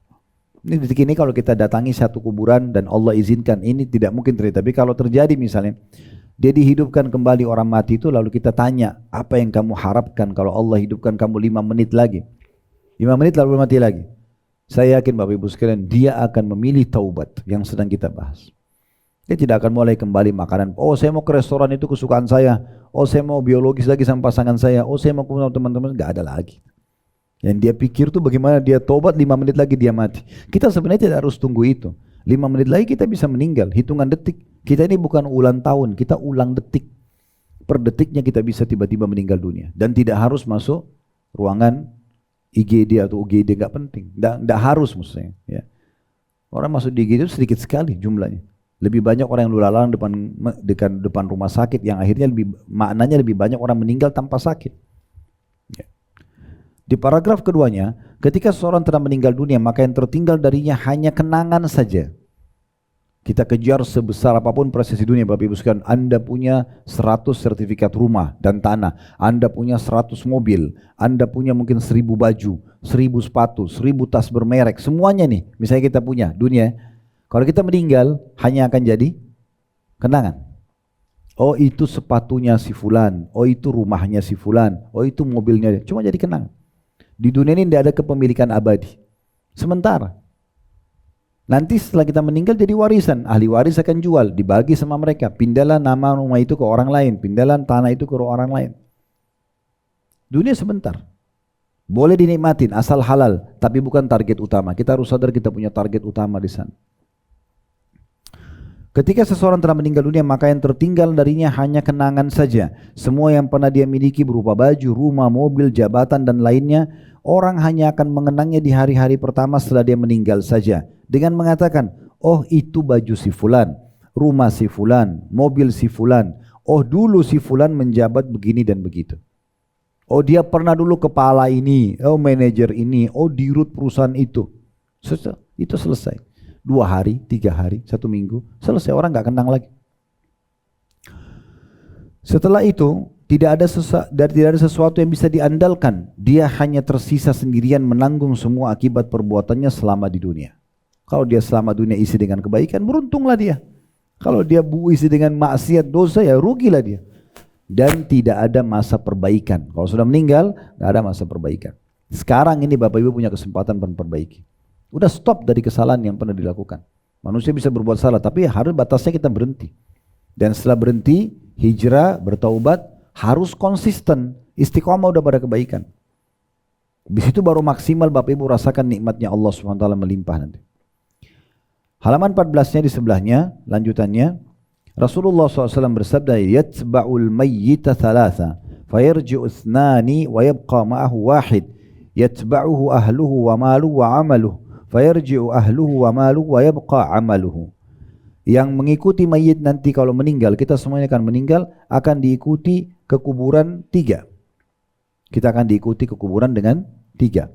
[SPEAKER 2] Ini detik ini kalau kita datangi satu kuburan dan Allah izinkan, ini tidak mungkin terjadi. Tapi kalau terjadi misalnya, dia dihidupkan kembali orang mati itu, lalu kita tanya, apa yang kamu harapkan kalau Allah hidupkan kamu 5 menit lagi? 5 menit lalu mati lagi. Saya yakin Bapak Ibu sekalian, dia akan memilih taubat yang sedang kita bahas. Dia tidak akan mulai kembali makanan. Oh saya mau ke restoran itu kesukaan saya. Oh saya mau biologis lagi sama pasangan saya. Oh saya mau ketemu teman-teman. Gak ada lagi. Yang dia pikir tuh bagaimana dia tobat 5 menit lagi dia mati. Kita sebenarnya tidak harus tunggu itu. 5 menit lagi kita bisa meninggal. Hitungan detik. Kita ini bukan ulang tahun, kita ulang detik. Per detiknya kita bisa tiba-tiba meninggal dunia. Dan tidak harus masuk ruangan IGD atau UGD, gak penting. Tidak harus maksudnya. Ya. Orang masuk di IGD itu sedikit sekali jumlahnya. Lebih banyak orang yang lulalang depan rumah sakit yang akhirnya maknanya lebih banyak orang meninggal tanpa sakit. Ya. Di paragraf keduanya, ketika seseorang telah meninggal dunia, maka yang tertinggal darinya hanya kenangan saja. Kita kejar sebesar apapun prestasi dunia, Bapak Ibu sekalian. Anda punya 100 sertifikat rumah dan tanah, Anda punya 100 mobil, Anda punya mungkin 1000 baju, 1000 sepatu, 1000 tas bermerek, semuanya nih, misalnya kita punya dunia. Kalau kita meninggal, hanya akan jadi kenangan. Oh itu sepatunya si fulan, oh itu rumahnya si fulan, oh itu mobilnya, cuma jadi kenangan. Di dunia ini tidak ada kepemilikan abadi. Sementara. Nanti setelah kita meninggal jadi warisan, ahli waris akan jual, dibagi sama mereka. Pindahlah nama rumah itu ke orang lain, pindahlah tanah itu ke orang lain. Dunia sebentar. Boleh dinikmatin asal halal, tapi bukan target utama. Kita harus sadar kita punya target utama di sana. Ketika seseorang telah meninggal dunia, maka yang tertinggal darinya hanya kenangan saja. Semua yang pernah dia miliki berupa baju, rumah, mobil, jabatan, dan lainnya, orang hanya akan mengenangnya di hari-hari pertama setelah dia meninggal saja. Dengan mengatakan, oh itu baju si fulan, rumah si fulan, mobil si fulan. Oh dulu si fulan menjabat begini dan begitu. Oh dia pernah dulu kepala ini, oh manajer ini, oh dirut perusahaan itu. Itu selesai. 2 hari, 3 hari, 1 minggu, selesai, orang nggak kenang lagi. Setelah itu tidak ada sesuatu yang bisa diandalkan. Dia hanya tersisa sendirian menanggung semua akibat perbuatannya selama di dunia. Kalau dia selama dunia isi dengan kebaikan, beruntunglah dia. Kalau dia isi dengan maksiat, dosa, ya rugilah dia. Dan tidak ada masa perbaikan. Kalau sudah meninggal, nggak ada masa perbaikan. Sekarang ini Bapak Ibu punya kesempatan memperbaiki. Udah stop dari kesalahan yang pernah dilakukan. Manusia bisa berbuat salah, tapi harus batasnya kita berhenti. Dan setelah berhenti, hijrah, bertaubat, harus konsisten. Istiqomah udah pada kebaikan. Di situ baru maksimal Bapak Ibu rasakan nikmatnya Allah SWT melimpah nanti. Halaman 14-nya di sebelahnya, lanjutannya. Rasulullah SAW bersabda, yatba'ul mayyita thalatha, fayarji'u ithnani wa yabqa ma'ahu wahid, yatba'uhu ahluhu wa maluhu wa amaluhu, fayarji'u ahluhu wa maluhu wa yabqa amaluhu. Yang mengikuti mayit nanti kalau meninggal, kita semuanya akan meninggal, akan diikuti ke kuburan 3. Kita akan diikuti ke kuburan dengan 3.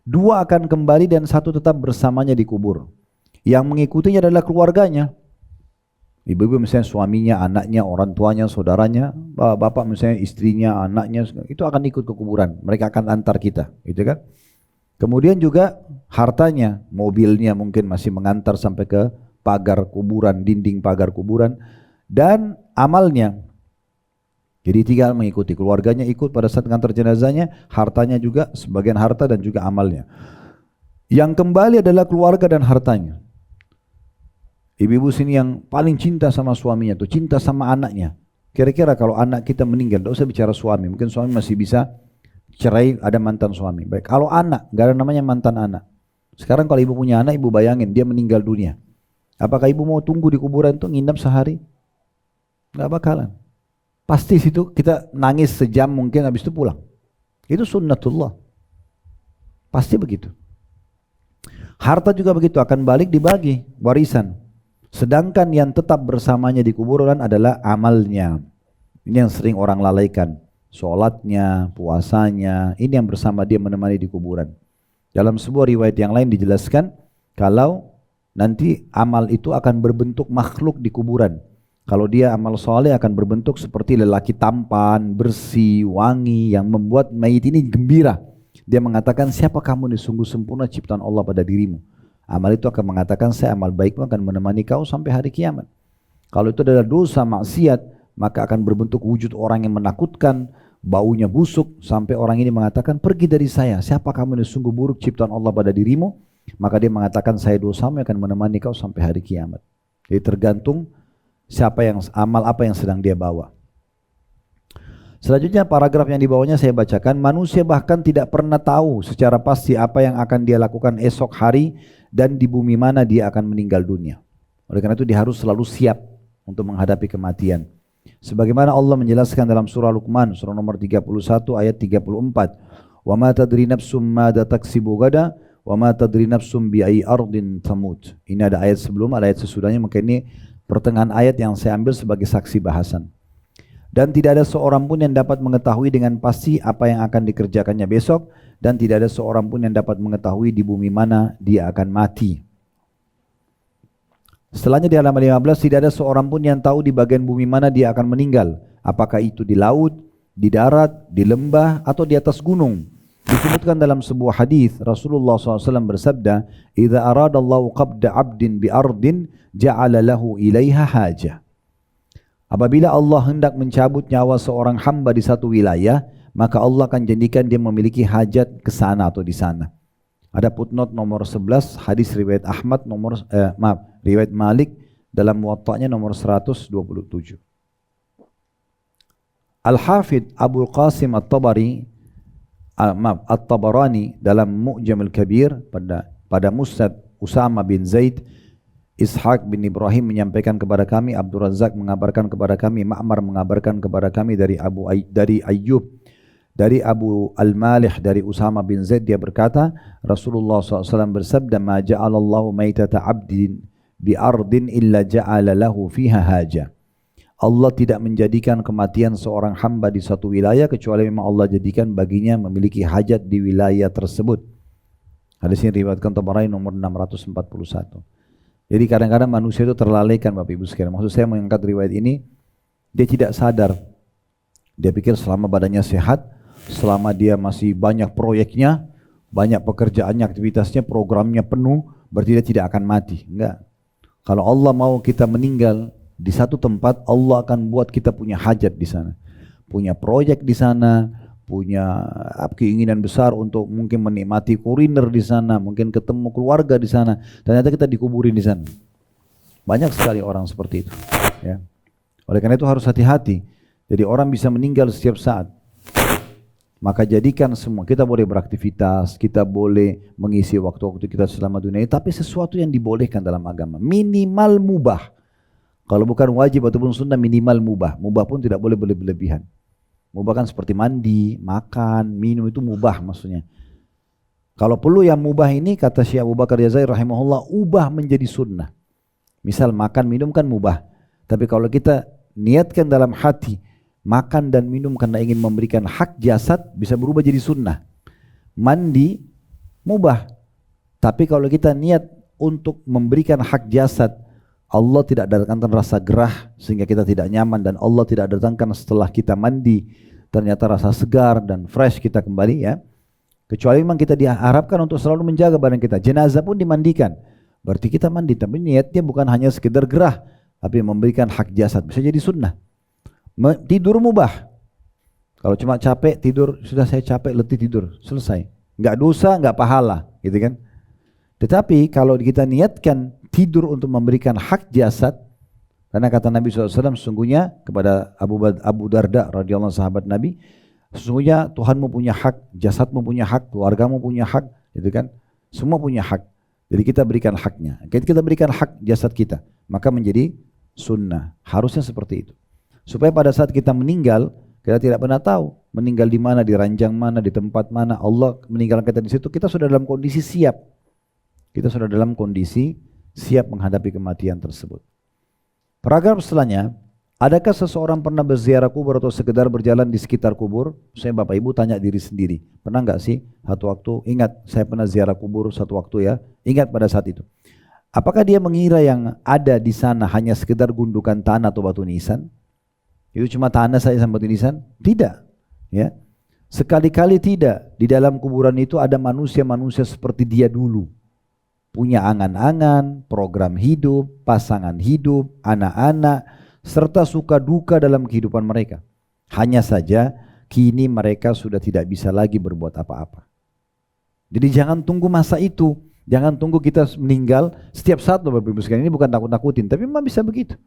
[SPEAKER 2] 2 akan kembali dan 1 tetap bersamanya di kubur. Yang mengikutinya adalah keluarganya. Ibu-ibu misalnya suaminya, anaknya, orang tuanya, saudaranya, bapak misalnya istrinya, anaknya, itu akan ikut ke kuburan. Mereka akan antar kita, gitu kan? Kemudian juga hartanya, mobilnya mungkin masih mengantar sampai ke pagar kuburan, dinding pagar kuburan, dan amalnya. Jadi 3 mengikuti, keluarganya ikut pada saat mengantar jenazahnya, hartanya juga, sebagian harta dan juga amalnya. Yang kembali adalah keluarga dan hartanya. Ibu-ibu sini yang paling cinta sama suaminya tuh, cinta sama anaknya. Kira-kira kalau anak kita meninggal, tidak usah bicara suami, mungkin suami masih bisa cerai, ada mantan suami. Baik, kalau anak, gak ada namanya mantan anak. Sekarang kalau ibu punya anak, ibu bayangin dia meninggal dunia. Apakah ibu mau tunggu di kuburan tuh nginap sehari? Gak bakalan. Pasti situ kita nangis sejam mungkin, habis itu pulang. Itu sunnatullah. Pasti begitu. Harta juga begitu, akan balik dibagi warisan. Sedangkan yang tetap bersamanya di kuburan adalah amalnya. Ini yang sering orang lalaikan. Sholatnya, puasanya, ini yang bersama dia menemani di kuburan. Dalam sebuah riwayat yang lain dijelaskan, kalau nanti amal itu akan berbentuk makhluk di kuburan. Kalau dia amal soleh akan berbentuk seperti lelaki tampan, bersih, wangi, yang membuat mayit ini gembira. Dia mengatakan, siapa kamu nih, sungguh sempurna ciptaan Allah pada dirimu. Amal itu akan mengatakan, saya amal baikmu akan menemani kau sampai hari kiamat. Kalau itu adalah dosa maksiat, maka akan berbentuk wujud orang yang menakutkan, baunya busuk, sampai orang ini mengatakan, pergi dari saya, siapa kamu ini, sungguh buruk ciptaan Allah pada dirimu. Maka dia mengatakan, saya dosamu akan menemani kau sampai hari kiamat. Jadi tergantung siapa yang amal apa yang sedang dia bawa. Selanjutnya paragraf yang di bawahnya saya bacakan, manusia bahkan tidak pernah tahu secara pasti apa yang akan dia lakukan esok hari dan di bumi mana dia akan meninggal dunia. Oleh karena itu dia harus selalu siap untuk menghadapi kematian. Sebagaimana Allah menjelaskan dalam surah Luqman, surah nomor 31 ayat 34. Wa ma tadri nafsum madza taksibu gada wa ma tadri nafsum bi ayyi ardin tamut. Ini ada ayat sebelum, ada ayat sesudahnya, maka ini pertengahan ayat yang saya ambil sebagai saksi bahasan. Dan tidak ada seorang pun yang dapat mengetahui dengan pasti apa yang akan dikerjakannya besok, dan tidak ada seorang pun yang dapat mengetahui di bumi mana dia akan mati. Setelahnya di halaman 15, tidak ada seorang pun yang tahu di bagian bumi mana dia akan meninggal, apakah itu di laut, di darat, di lembah, atau di atas gunung. Disebutkan dalam sebuah hadis Rasulullah SAW bersabda, "Idza aradallahu qabda 'abdin bi ardin ja'ala lahu ilaiha hajah." Apabila Allah hendak mencabut nyawa seorang hamba di satu wilayah, maka Allah akan jadikan dia memiliki hajat ke sana atau di sana. Ada footnote nomor 11, hadis riwayat Ahmad riwayat Malik dalam Muwatta'nya nomor 127. Al-Hafidh Abul Qasim At-Tabarani dalam Mu'jam al-Kabir pada Musnad Usama bin Zaid, Ishaq bin Ibrahim menyampaikan kepada kami, Abdul Razak mengabarkan kepada kami, Ma'mar mengabarkan kepada kami dari Ayyub, dari Abu Al-Malih dari Usama bin Zaid, dia berkata, Rasulullah SAW bersabda, ma ja'alallahu maitata abdin bi ardin illa ja'ala lahu fiha haja. Allah tidak menjadikan kematian seorang hamba di suatu wilayah kecuali memang Allah jadikan baginya memiliki hajat di wilayah tersebut. Hadis ini diriwayatkan Tabarani nomor 641. Jadi kadang-kadang manusia itu terlalaikan Bapak Ibu sekalian. Maksud saya mengangkat riwayat ini, dia tidak sadar. Dia pikir selama badannya sehat, selama dia masih banyak proyeknya, banyak pekerjaannya, aktivitasnya, programnya penuh, berarti dia tidak akan mati. Enggak. Kalau Allah mau kita meninggal di satu tempat, Allah akan buat kita punya hajat di sana. Punya proyek di sana, punya keinginan besar untuk mungkin menikmati kuliner di sana, mungkin ketemu keluarga di sana. Ternyata kita dikuburin di sana. Banyak sekali orang seperti itu. Ya. Oleh karena itu harus hati-hati. Jadi orang bisa meninggal setiap saat. Maka jadikan semua, kita boleh beraktivitas, kita boleh mengisi waktu-waktu kita selama dunia ini, tapi sesuatu yang dibolehkan dalam agama. Minimal mubah. Kalau bukan wajib ataupun sunnah, minimal mubah. Mubah pun tidak boleh berlebihan. Mubah kan seperti mandi, makan, minum, itu mubah maksudnya. Kalau perlu yang mubah ini, kata Syekh Abu Bakar Jazair rahimahullah, ubah menjadi sunnah. Misal makan, minum kan mubah. Tapi kalau kita niatkan dalam hati, makan dan minum karena ingin memberikan hak jasad, bisa berubah jadi sunnah. Mandi, mubah. Tapi kalau kita niat untuk memberikan hak jasad, Allah tidak datangkan rasa gerah sehingga kita tidak nyaman, dan Allah tidak datangkan setelah kita mandi ternyata rasa segar dan fresh kita kembali, ya. Kecuali memang kita diharapkan untuk selalu menjaga badan kita. Jenazah pun dimandikan. Berarti kita mandi, tapi niatnya bukan hanya sekedar gerah, tapi memberikan hak jasad. Bisa jadi sunnah. Tidur mubah. Kalau cuma capek tidur, sudah saya capek letih tidur, selesai. Enggak dosa, enggak pahala, gitu kan. Tetapi kalau kita niatkan tidur untuk memberikan hak jasad, karena kata Nabi SAW sesungguhnya kepada Abu Darda radhiyallahu sahabat Nabi, sesungguhnya Tuhanmu punya hak, jasadmu punya hak, keluargamu punya hak, gitu kan. Semua punya hak. Jadi kita berikan haknya. Kita berikan hak jasad kita, maka menjadi sunnah. Harusnya seperti itu. Supaya pada saat kita meninggal, kita tidak pernah tahu meninggal di mana, di ranjang mana, di tempat mana. Allah meninggalkan kita di situ, kita sudah dalam kondisi siap. Kita sudah dalam kondisi siap menghadapi kematian tersebut. Paragraf setelahnya, adakah seseorang pernah berziarah kubur atau sekedar berjalan di sekitar kubur? Saya Bapak Ibu tanya diri sendiri, pernah enggak sih satu waktu, ingat saya pernah ziarah kubur satu waktu, ya, ingat pada saat itu. Apakah dia mengira yang ada di sana hanya sekedar gundukan tanah atau batu nisan? Itu cuma tanah saja sama batu nisan? Tidak, ya. Sekali-kali tidak. Di dalam kuburan itu ada manusia-manusia seperti dia dulu. Punya angan-angan, program hidup, pasangan hidup, anak-anak, serta suka duka dalam kehidupan mereka. Hanya saja kini mereka sudah tidak bisa lagi berbuat apa-apa. Jadi jangan tunggu masa itu, jangan tunggu kita meninggal setiap saat loh Bapak Ibu sekalian. Ini bukan takut-takutin, tapi memang bisa begitu.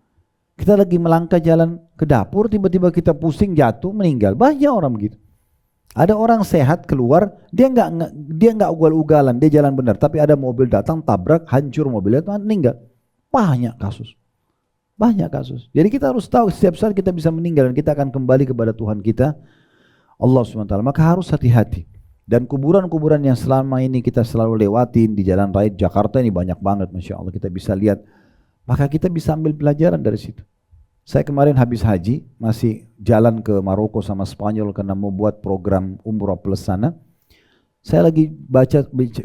[SPEAKER 2] Kita lagi melangkah jalan ke dapur, tiba-tiba kita pusing, jatuh, meninggal. Banyak orang begitu. Ada orang sehat keluar, dia nggak ugal-ugalan, dia jalan benar, tapi ada mobil datang tabrak, hancur mobilnya, itu meninggal. Banyak kasus. Banyak kasus. Jadi kita harus tahu setiap saat kita bisa meninggal dan kita akan kembali kepada Tuhan kita, Allah SWT. Maka harus hati-hati. Dan kuburan-kuburan yang selama ini kita selalu lewatin di jalan raya Jakarta ini banyak banget, Masya Allah, kita bisa lihat. Maka kita bisa ambil pelajaran dari situ. Saya kemarin habis haji, masih jalan ke Maroko sama Spanyol karena mau buat program umrah plus sana. Saya lagi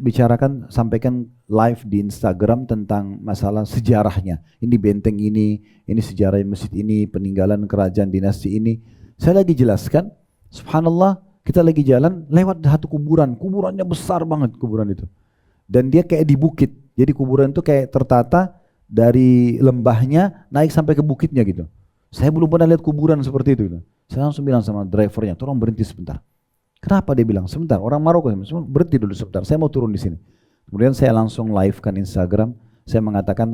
[SPEAKER 2] bicarakan, sampaikan live di Instagram tentang masalah sejarahnya. Ini benteng ini sejarah masjid ini, peninggalan kerajaan dinasti ini. Saya lagi jelaskan, subhanallah, kita lagi jalan lewat satu kuburan. Kuburannya besar banget kuburan itu. Dan dia kayak di bukit. Jadi kuburan itu kayak tertata dari lembahnya naik sampai ke bukitnya gitu. Saya belum pernah lihat kuburan seperti itu gitu. Saya langsung bilang sama drivernya, tolong berhenti sebentar. Kenapa dia bilang? Sebentar, orang Maroko, berhenti dulu sebentar, saya mau turun di sini. Kemudian saya langsung live kan Instagram, saya mengatakan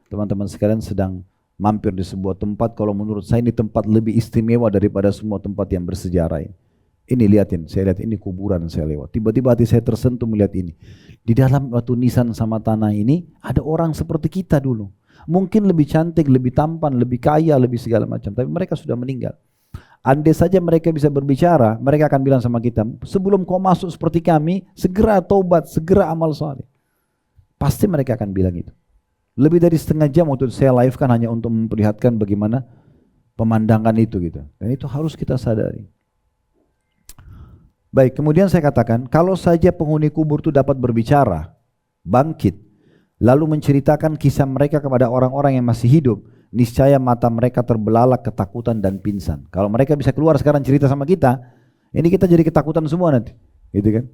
[SPEAKER 2] teman-teman sekalian sedang mampir di sebuah tempat, kalau menurut saya ini tempat lebih istimewa daripada semua tempat yang bersejarah ini. Ini lihatin, saya lihat ini kuburan saya lewat. Tiba-tiba hati saya tersentuh melihat ini. Di dalam batu nisan sama tanah ini ada orang seperti kita dulu. Mungkin lebih cantik, lebih tampan, lebih kaya, lebih segala macam. Tapi mereka sudah meninggal. Andai saja mereka bisa berbicara, mereka akan bilang sama kita, sebelum kau masuk seperti kami, segera taubat, segera amal saleh. Pasti mereka akan bilang itu. Lebih dari setengah jam untuk saya live kan hanya untuk memperlihatkan bagaimana pemandangan itu gitu. Dan itu harus kita sadari. Baik, kemudian saya katakan, kalau saja penghuni kubur itu dapat berbicara, bangkit, lalu menceritakan kisah mereka kepada orang-orang yang masih hidup, niscaya mata mereka terbelalak ketakutan dan pingsan. Kalau mereka bisa keluar sekarang cerita sama kita, ini kita jadi ketakutan semua nanti, gitu kan?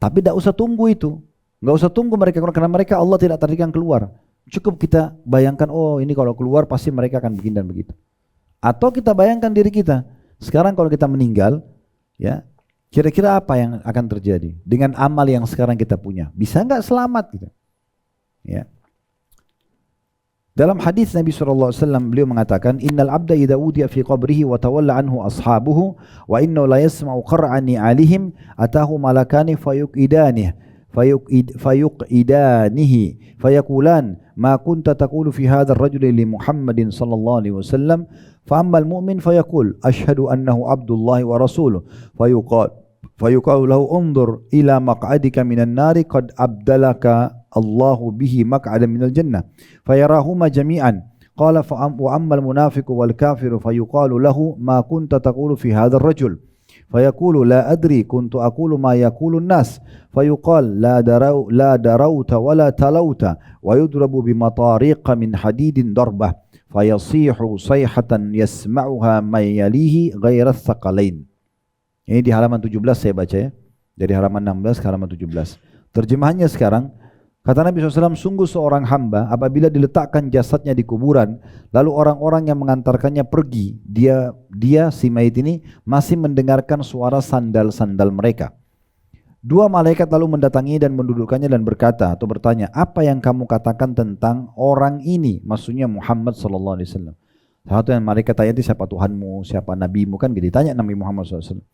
[SPEAKER 2] Tapi tidak usah tunggu itu, nggak usah tunggu mereka keluar, karena mereka Allah tidak takdirkan keluar. Cukup kita bayangkan, oh ini kalau keluar pasti mereka akan begini dan begitu. Atau kita bayangkan diri kita, sekarang kalau kita meninggal, ya kira-kira apa yang akan terjadi dengan amal yang sekarang kita punya? Bisa nggak selamat gitu? Ya. Dalam hadis Nabi SAW beliau mengatakan, Innal abda idha udiya fi qabrihi wa tawalla anhu ashabuhu wa innahu la yasma'u qar'ani alihim atahu malakani fayuqidanihi fayakulan ma kunta taqulu fi hadha ar-rajuli li Muhammadin sallallahu alaihi wasallam fa ammal mu'min fayaqul ashhadu annahu abdullahi wa rasuluh fayuqal lahu undur ila maq'adika minan nari qad abdalaka Allahu bihi maq'adan minal jannah fayarahuma jami'an qala wa ammal munafiqu wal kafiru fayuqalu lahu ma kunta taqulu fi hadzal rajul fayaqulu la adri kuntu aqulu ma yaqulu an-nas fayuqal la darauta wa la talauta wa yudrabu bimatariqa min hadidin darbah fayasihu sayhatan yasma'uha man yalihi ghaira thaqalain. Ini di halaman 17 saya baca ya, dari halaman 16 ke halaman 17. Terjemahannya sekarang, kata Nabi SAW, sungguh seorang hamba apabila diletakkan jasadnya di kuburan, lalu orang-orang yang mengantarkannya pergi, dia si mayit ini masih mendengarkan suara sandal-sandal mereka. Dua malaikat lalu mendatangi dan mendudukkannya dan berkata atau bertanya, apa yang kamu katakan tentang orang ini? Maksudnya Muhammad SAW. Satu yang malaikat tanya, siapa Tuhanmu, siapa Nabimu, kan ditanya Nabi Muhammad SAW.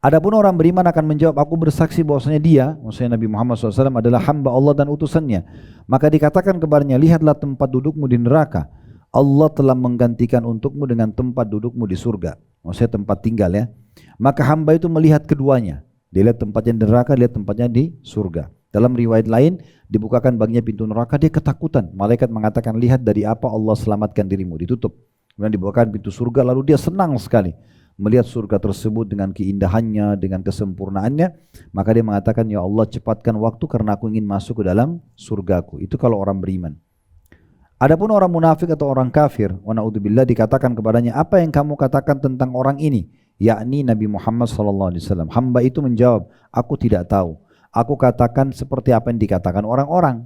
[SPEAKER 2] Adapun orang beriman akan menjawab, aku bersaksi bahwasanya dia, maksudnya Nabi Muhammad SAW adalah hamba Allah dan utusannya. Maka dikatakan kepadanya, lihatlah tempat dudukmu di neraka. Allah telah menggantikan untukmu dengan tempat dudukmu di surga. Maksudnya tempat tinggal ya. Maka hamba itu melihat keduanya. Dia lihat tempatnya di neraka, lihat tempatnya di surga. Dalam riwayat lain, dibukakan baginya pintu neraka, dia ketakutan. Malaikat mengatakan, lihat dari apa Allah selamatkan dirimu, ditutup. Kemudian dibukakan pintu surga, lalu dia senang sekali melihat surga tersebut dengan keindahannya, dengan kesempurnaannya. Maka dia mengatakan, ya Allah cepatkan waktu karena aku ingin masuk ke dalam surgaku. Itu kalau orang beriman. Adapun orang munafik atau orang kafir, wa na'udzubillah, dikatakan kepadanya, apa yang kamu katakan tentang orang ini? Yakni Nabi Muhammad SAW. Hamba itu menjawab, aku tidak tahu. Aku katakan seperti apa yang dikatakan orang-orang.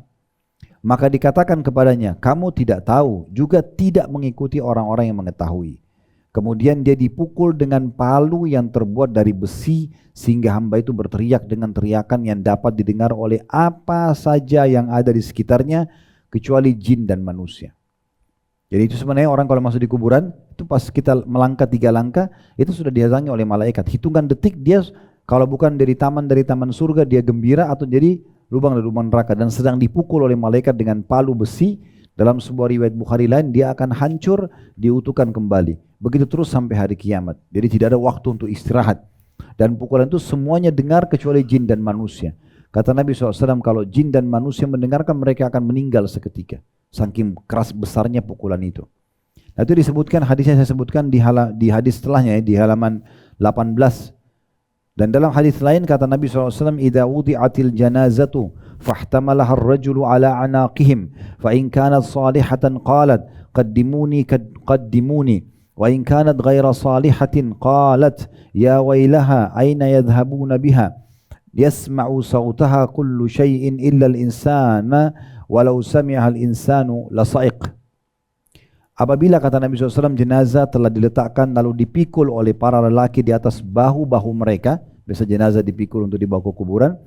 [SPEAKER 2] Maka dikatakan kepadanya, kamu tidak tahu, juga tidak mengikuti orang-orang yang mengetahui. Kemudian dia dipukul dengan palu yang terbuat dari besi sehingga hamba itu berteriak dengan teriakan yang dapat didengar oleh apa saja yang ada di sekitarnya kecuali jin dan manusia. Jadi itu sebenarnya orang kalau masuk di kuburan, itu pas kita melangkah 3 langkah, itu sudah didatangi oleh malaikat. Hitungan detik dia kalau bukan dari taman surga dia gembira atau jadi lubang dari lubang neraka dan sedang dipukul oleh malaikat dengan palu besi. Dalam sebuah riwayat Bukhari lain, dia akan hancur, diutuhkan kembali. Begitu terus sampai hari kiamat. Jadi tidak ada waktu untuk istirahat. Dan pukulan itu semuanya dengar kecuali jin dan manusia. Kata Nabi SAW, kalau jin dan manusia mendengarkan, mereka akan meninggal seketika. Saking keras besarnya pukulan itu. Nah, itu disebutkan, hadisnya saya sebutkan di hadis setelahnya ya, di halaman 18. Dan dalam hadis lain kata Nabi SAW, idza wudi'atil janazatu fahtamalaha ar-rajulu ala anaqihim fa in kanat salihatan qalat qaddimuni wa in kanat ghaira salihatin qalat ya wailaha aina yadhhabuna biha yasma'u sawtaha kullu shay'in illa al-insana walau sami'a al-insanu lasa'iq. Apabila kata Nabi SAW jenazah telah diletakkan lalu dipikul oleh para lelaki di atas bahu-bahu mereka, biasa jenazah dipikul untuk dibawa ke kuburan.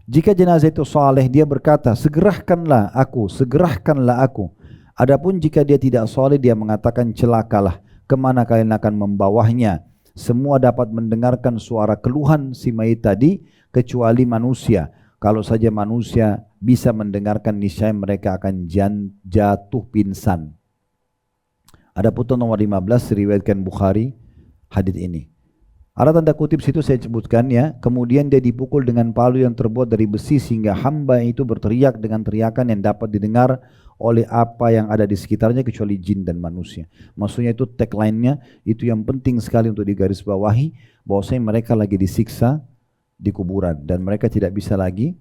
[SPEAKER 2] Jika jenazah itu saleh, dia berkata, segerakanlah aku, segerakanlah aku. Adapun jika dia tidak saleh, dia mengatakan, celakalah, kemana kalian akan membawanya? Semua dapat mendengarkan suara keluhan si mayit tadi, kecuali manusia. Kalau saja manusia bisa mendengarkan, niscaya mereka akan jatuh pingsan. Ada putun nomor 15 diriwayatkan Bukhari hadis ini. Ada tanda kutip situ saya sebutkan ya. Kemudian dia dipukul dengan palu yang terbuat dari besi sehingga hamba itu berteriak dengan teriakan yang dapat didengar oleh apa yang ada di sekitarnya kecuali jin dan manusia. Maksudnya itu tagline-nya itu yang penting sekali untuk digarisbawahi, bahwasanya mereka lagi disiksa di kuburan dan mereka tidak bisa lagi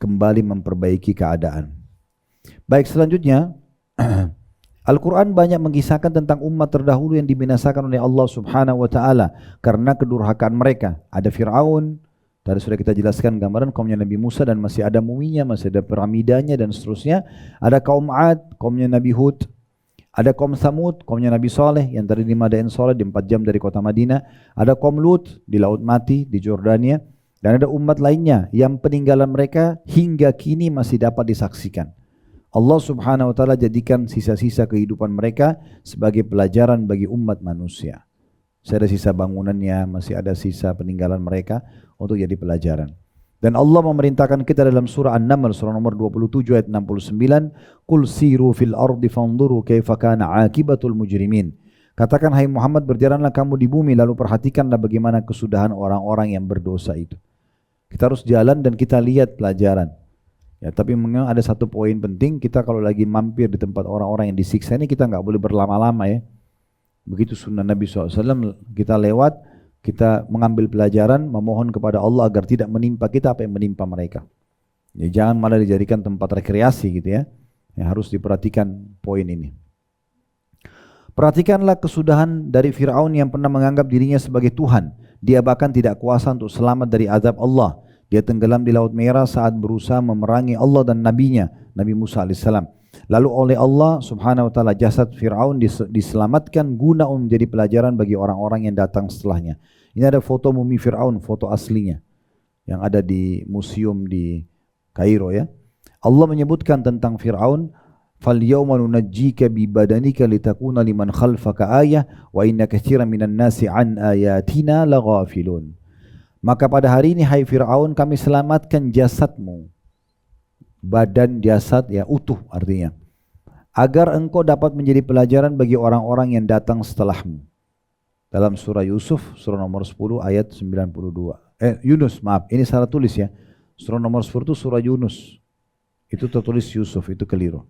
[SPEAKER 2] kembali memperbaiki keadaan. Baik, selanjutnya Al-Quran banyak mengisahkan tentang umat terdahulu yang dibinasakan oleh Allah Subhanahu wa Ta'ala karena kedurhakaan mereka. Ada Fir'aun, tadi sudah kita jelaskan gambaran kaumnya Nabi Musa dan masih ada muminya, masih ada piramidanya dan seterusnya. Ada kaum Ad, kaumnya Nabi Hud. Ada kaum Samud, kaumnya Nabi Saleh yang tadi di Madain Saleh di 4 jam dari kota Madinah. Ada kaum Lut di Laut Mati di Jordania. Dan ada umat lainnya yang peninggalan mereka hingga kini masih dapat disaksikan. Allah Subhanahu wa Ta'ala jadikan sisa-sisa kehidupan mereka sebagai pelajaran bagi umat manusia. Masih ada sisa bangunannya, masih ada sisa peninggalan mereka untuk jadi pelajaran. Dan Allah memerintahkan kita dalam surah An-Naml surah nomor 27 ayat 69, "Qul siru fil ardi fanzuru kaifa kana 'aqibatul mujrimin." Katakan, hai Muhammad, berjalanlah kamu di bumi lalu perhatikanlah bagaimana kesudahan orang-orang yang berdosa itu. Kita harus jalan dan kita lihat pelajaran. Ya, tapi memang ada satu poin penting, kita kalau lagi mampir di tempat orang-orang yang disiksa ini kita nggak boleh berlama-lama ya. Begitu sunnah Nabi SAW, kita lewat, kita mengambil pelajaran, memohon kepada Allah agar tidak menimpa kita apa yang menimpa mereka. Ya, jangan malah dijadikan tempat rekreasi gitu ya. Ya, harus diperhatikan poin ini. Perhatikanlah kesudahan dari Fir'aun yang pernah menganggap dirinya sebagai Tuhan. Dia bahkan tidak kuasa untuk selamat dari azab Allah. Dia tenggelam di Laut Merah saat berusaha memerangi Allah dan Nabi-Nya, Nabi Musa AS. Lalu oleh Allah Subhanahu wa Ta'ala jasad Fir'aun diselamatkan guna menjadi pelajaran bagi orang-orang yang datang setelahnya. Ini ada foto mumi Fir'aun, foto aslinya yang ada di museum di Kairo ya. Allah menyebutkan tentang Fir'aun, "Falyawma nunajjika bi badanika litakuna liman khalfaka ayah wa inna katsiran minan nasi an ayatina laghafilun." Maka pada hari ini hai Fir'aun kami selamatkan jasadmu. Badan jasad ya utuh artinya. Agar engkau dapat menjadi pelajaran bagi orang-orang yang datang setelahmu. Dalam surah Yusuf, surah nomor 10 ayat 92. Yunus, maaf, ini salah tulis ya. Surah nomor 10 itu surah Yunus. Itu tertulis Yusuf, itu keliru.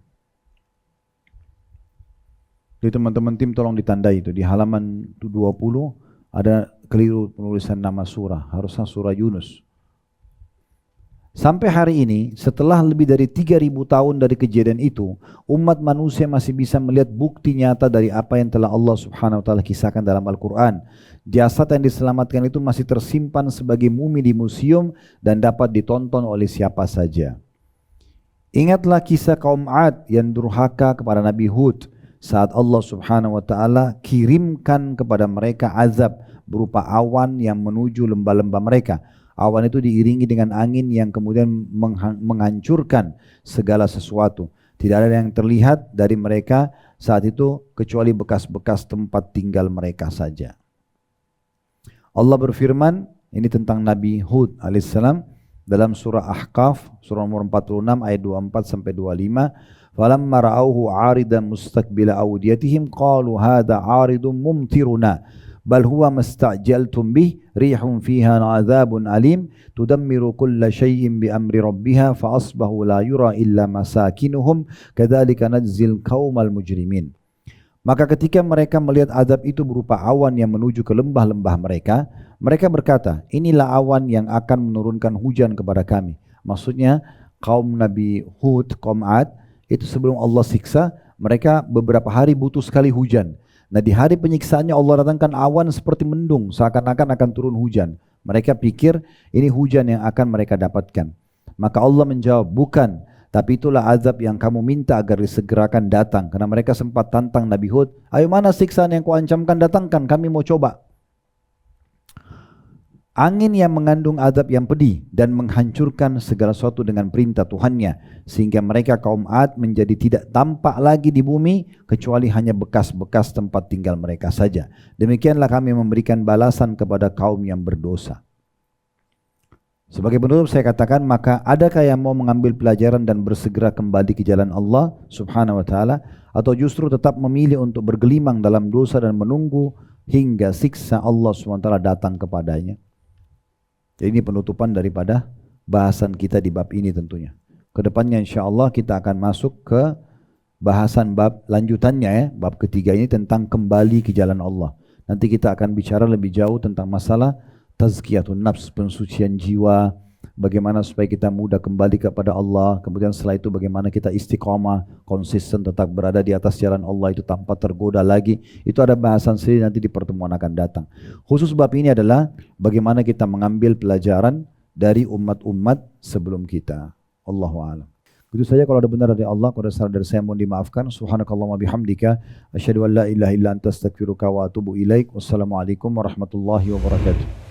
[SPEAKER 2] Jadi teman-teman tim tolong ditandai itu. Di halaman 20 ada keliru penulisan nama surah, harusnya surah Yunus. Sampai hari ini, setelah lebih dari 3000 tahun dari kejadian itu, umat manusia masih bisa melihat bukti nyata dari apa yang telah Allah Subhanahu wa Ta'ala kisahkan dalam Al-Quran. Jasad yang diselamatkan itu masih tersimpan sebagai mumi di museum dan dapat ditonton oleh siapa saja. Ingatlah kisah kaum Ad yang durhaka kepada Nabi Hud saat Allah Subhanahu wa Ta'ala kirimkan kepada mereka azab berupa awan yang menuju lembah-lembah mereka. Awan itu diiringi dengan angin yang kemudian menghancurkan segala sesuatu. Tidak ada yang terlihat dari mereka saat itu kecuali bekas-bekas tempat tinggal mereka saja. Allah berfirman, ini tentang Nabi Hud alaihissalam dalam surah Ahqaf, surah nomor 46 ayat 24 sampai 25. "Falamma ra'awhu 'aridan mustaqbila awdiyatihim qalu hadha 'aridun mumtiruna bal huwa mastajaltum bih rihun fiha 'adzabun alim tudammiru kulla shay'in bi amri rabbiha fa asbahu la yura illa masakinuhum kadzalika najzil qaumal mujrimin." Maka ketika mereka melihat azab itu berupa awan yang menuju ke lembah-lembah mereka, mereka berkata, inilah awan yang akan menurunkan hujan kepada kami. Maksudnya kaum Nabi Hud, kaum Ad, itu sebelum Allah siksa, mereka beberapa hari butuh sekali hujan. Nah di hari penyiksaannya Allah datangkan awan seperti mendung, seakan-akan akan turun hujan. Mereka pikir ini hujan yang akan mereka dapatkan. Maka Allah menjawab, bukan, Tapi itulah azab yang kamu minta agar disegerakan datang. Karena mereka sempat tantang Nabi Hud, ayo mana siksaan yang kau ancamkan, datangkan, kami mau coba. Angin yang mengandung azab yang pedih dan menghancurkan segala sesuatu dengan perintah Tuhannya, sehingga mereka kaum Ad menjadi tidak tampak lagi di bumi kecuali hanya bekas-bekas tempat tinggal mereka saja. Demikianlah kami memberikan balasan kepada kaum yang berdosa. Sebagai penutup saya katakan, maka adakah yang mau mengambil pelajaran dan bersegera kembali ke jalan Allah Subhanahu wa taala, atau justru tetap memilih untuk bergelimang dalam dosa dan menunggu hingga siksa Allah Subhanahu wa taala datang kepadanya? Jadi ini penutupan daripada bahasan kita di bab ini tentunya. Kedepannya insyaAllah kita akan masuk ke bahasan bab lanjutannya ya. Bab ketiga ini tentang kembali ke jalan Allah. Nanti kita akan bicara lebih jauh tentang masalah tazkiyatun nafs, pensucian jiwa, bagaimana supaya kita mudah kembali kepada Allah. Kemudian setelah itu bagaimana kita istiqamah, konsisten tetap berada di atas jalan Allah itu tanpa tergoda lagi. Itu ada bahasan sendiri nanti di pertemuan akan datang. Khusus bab ini adalah bagaimana kita mengambil pelajaran dari umat-umat sebelum kita. Allahu a'lam. Itu saja, kalau ada benar dari Allah, kalau ada salah dari saya mohon dimaafkan. Subhanakallahumma bihamdika asyhadu an la ilaha illa anta astaghfiruka wa atubu ilaik. Wassalamualaikum warahmatullahi wabarakatuh.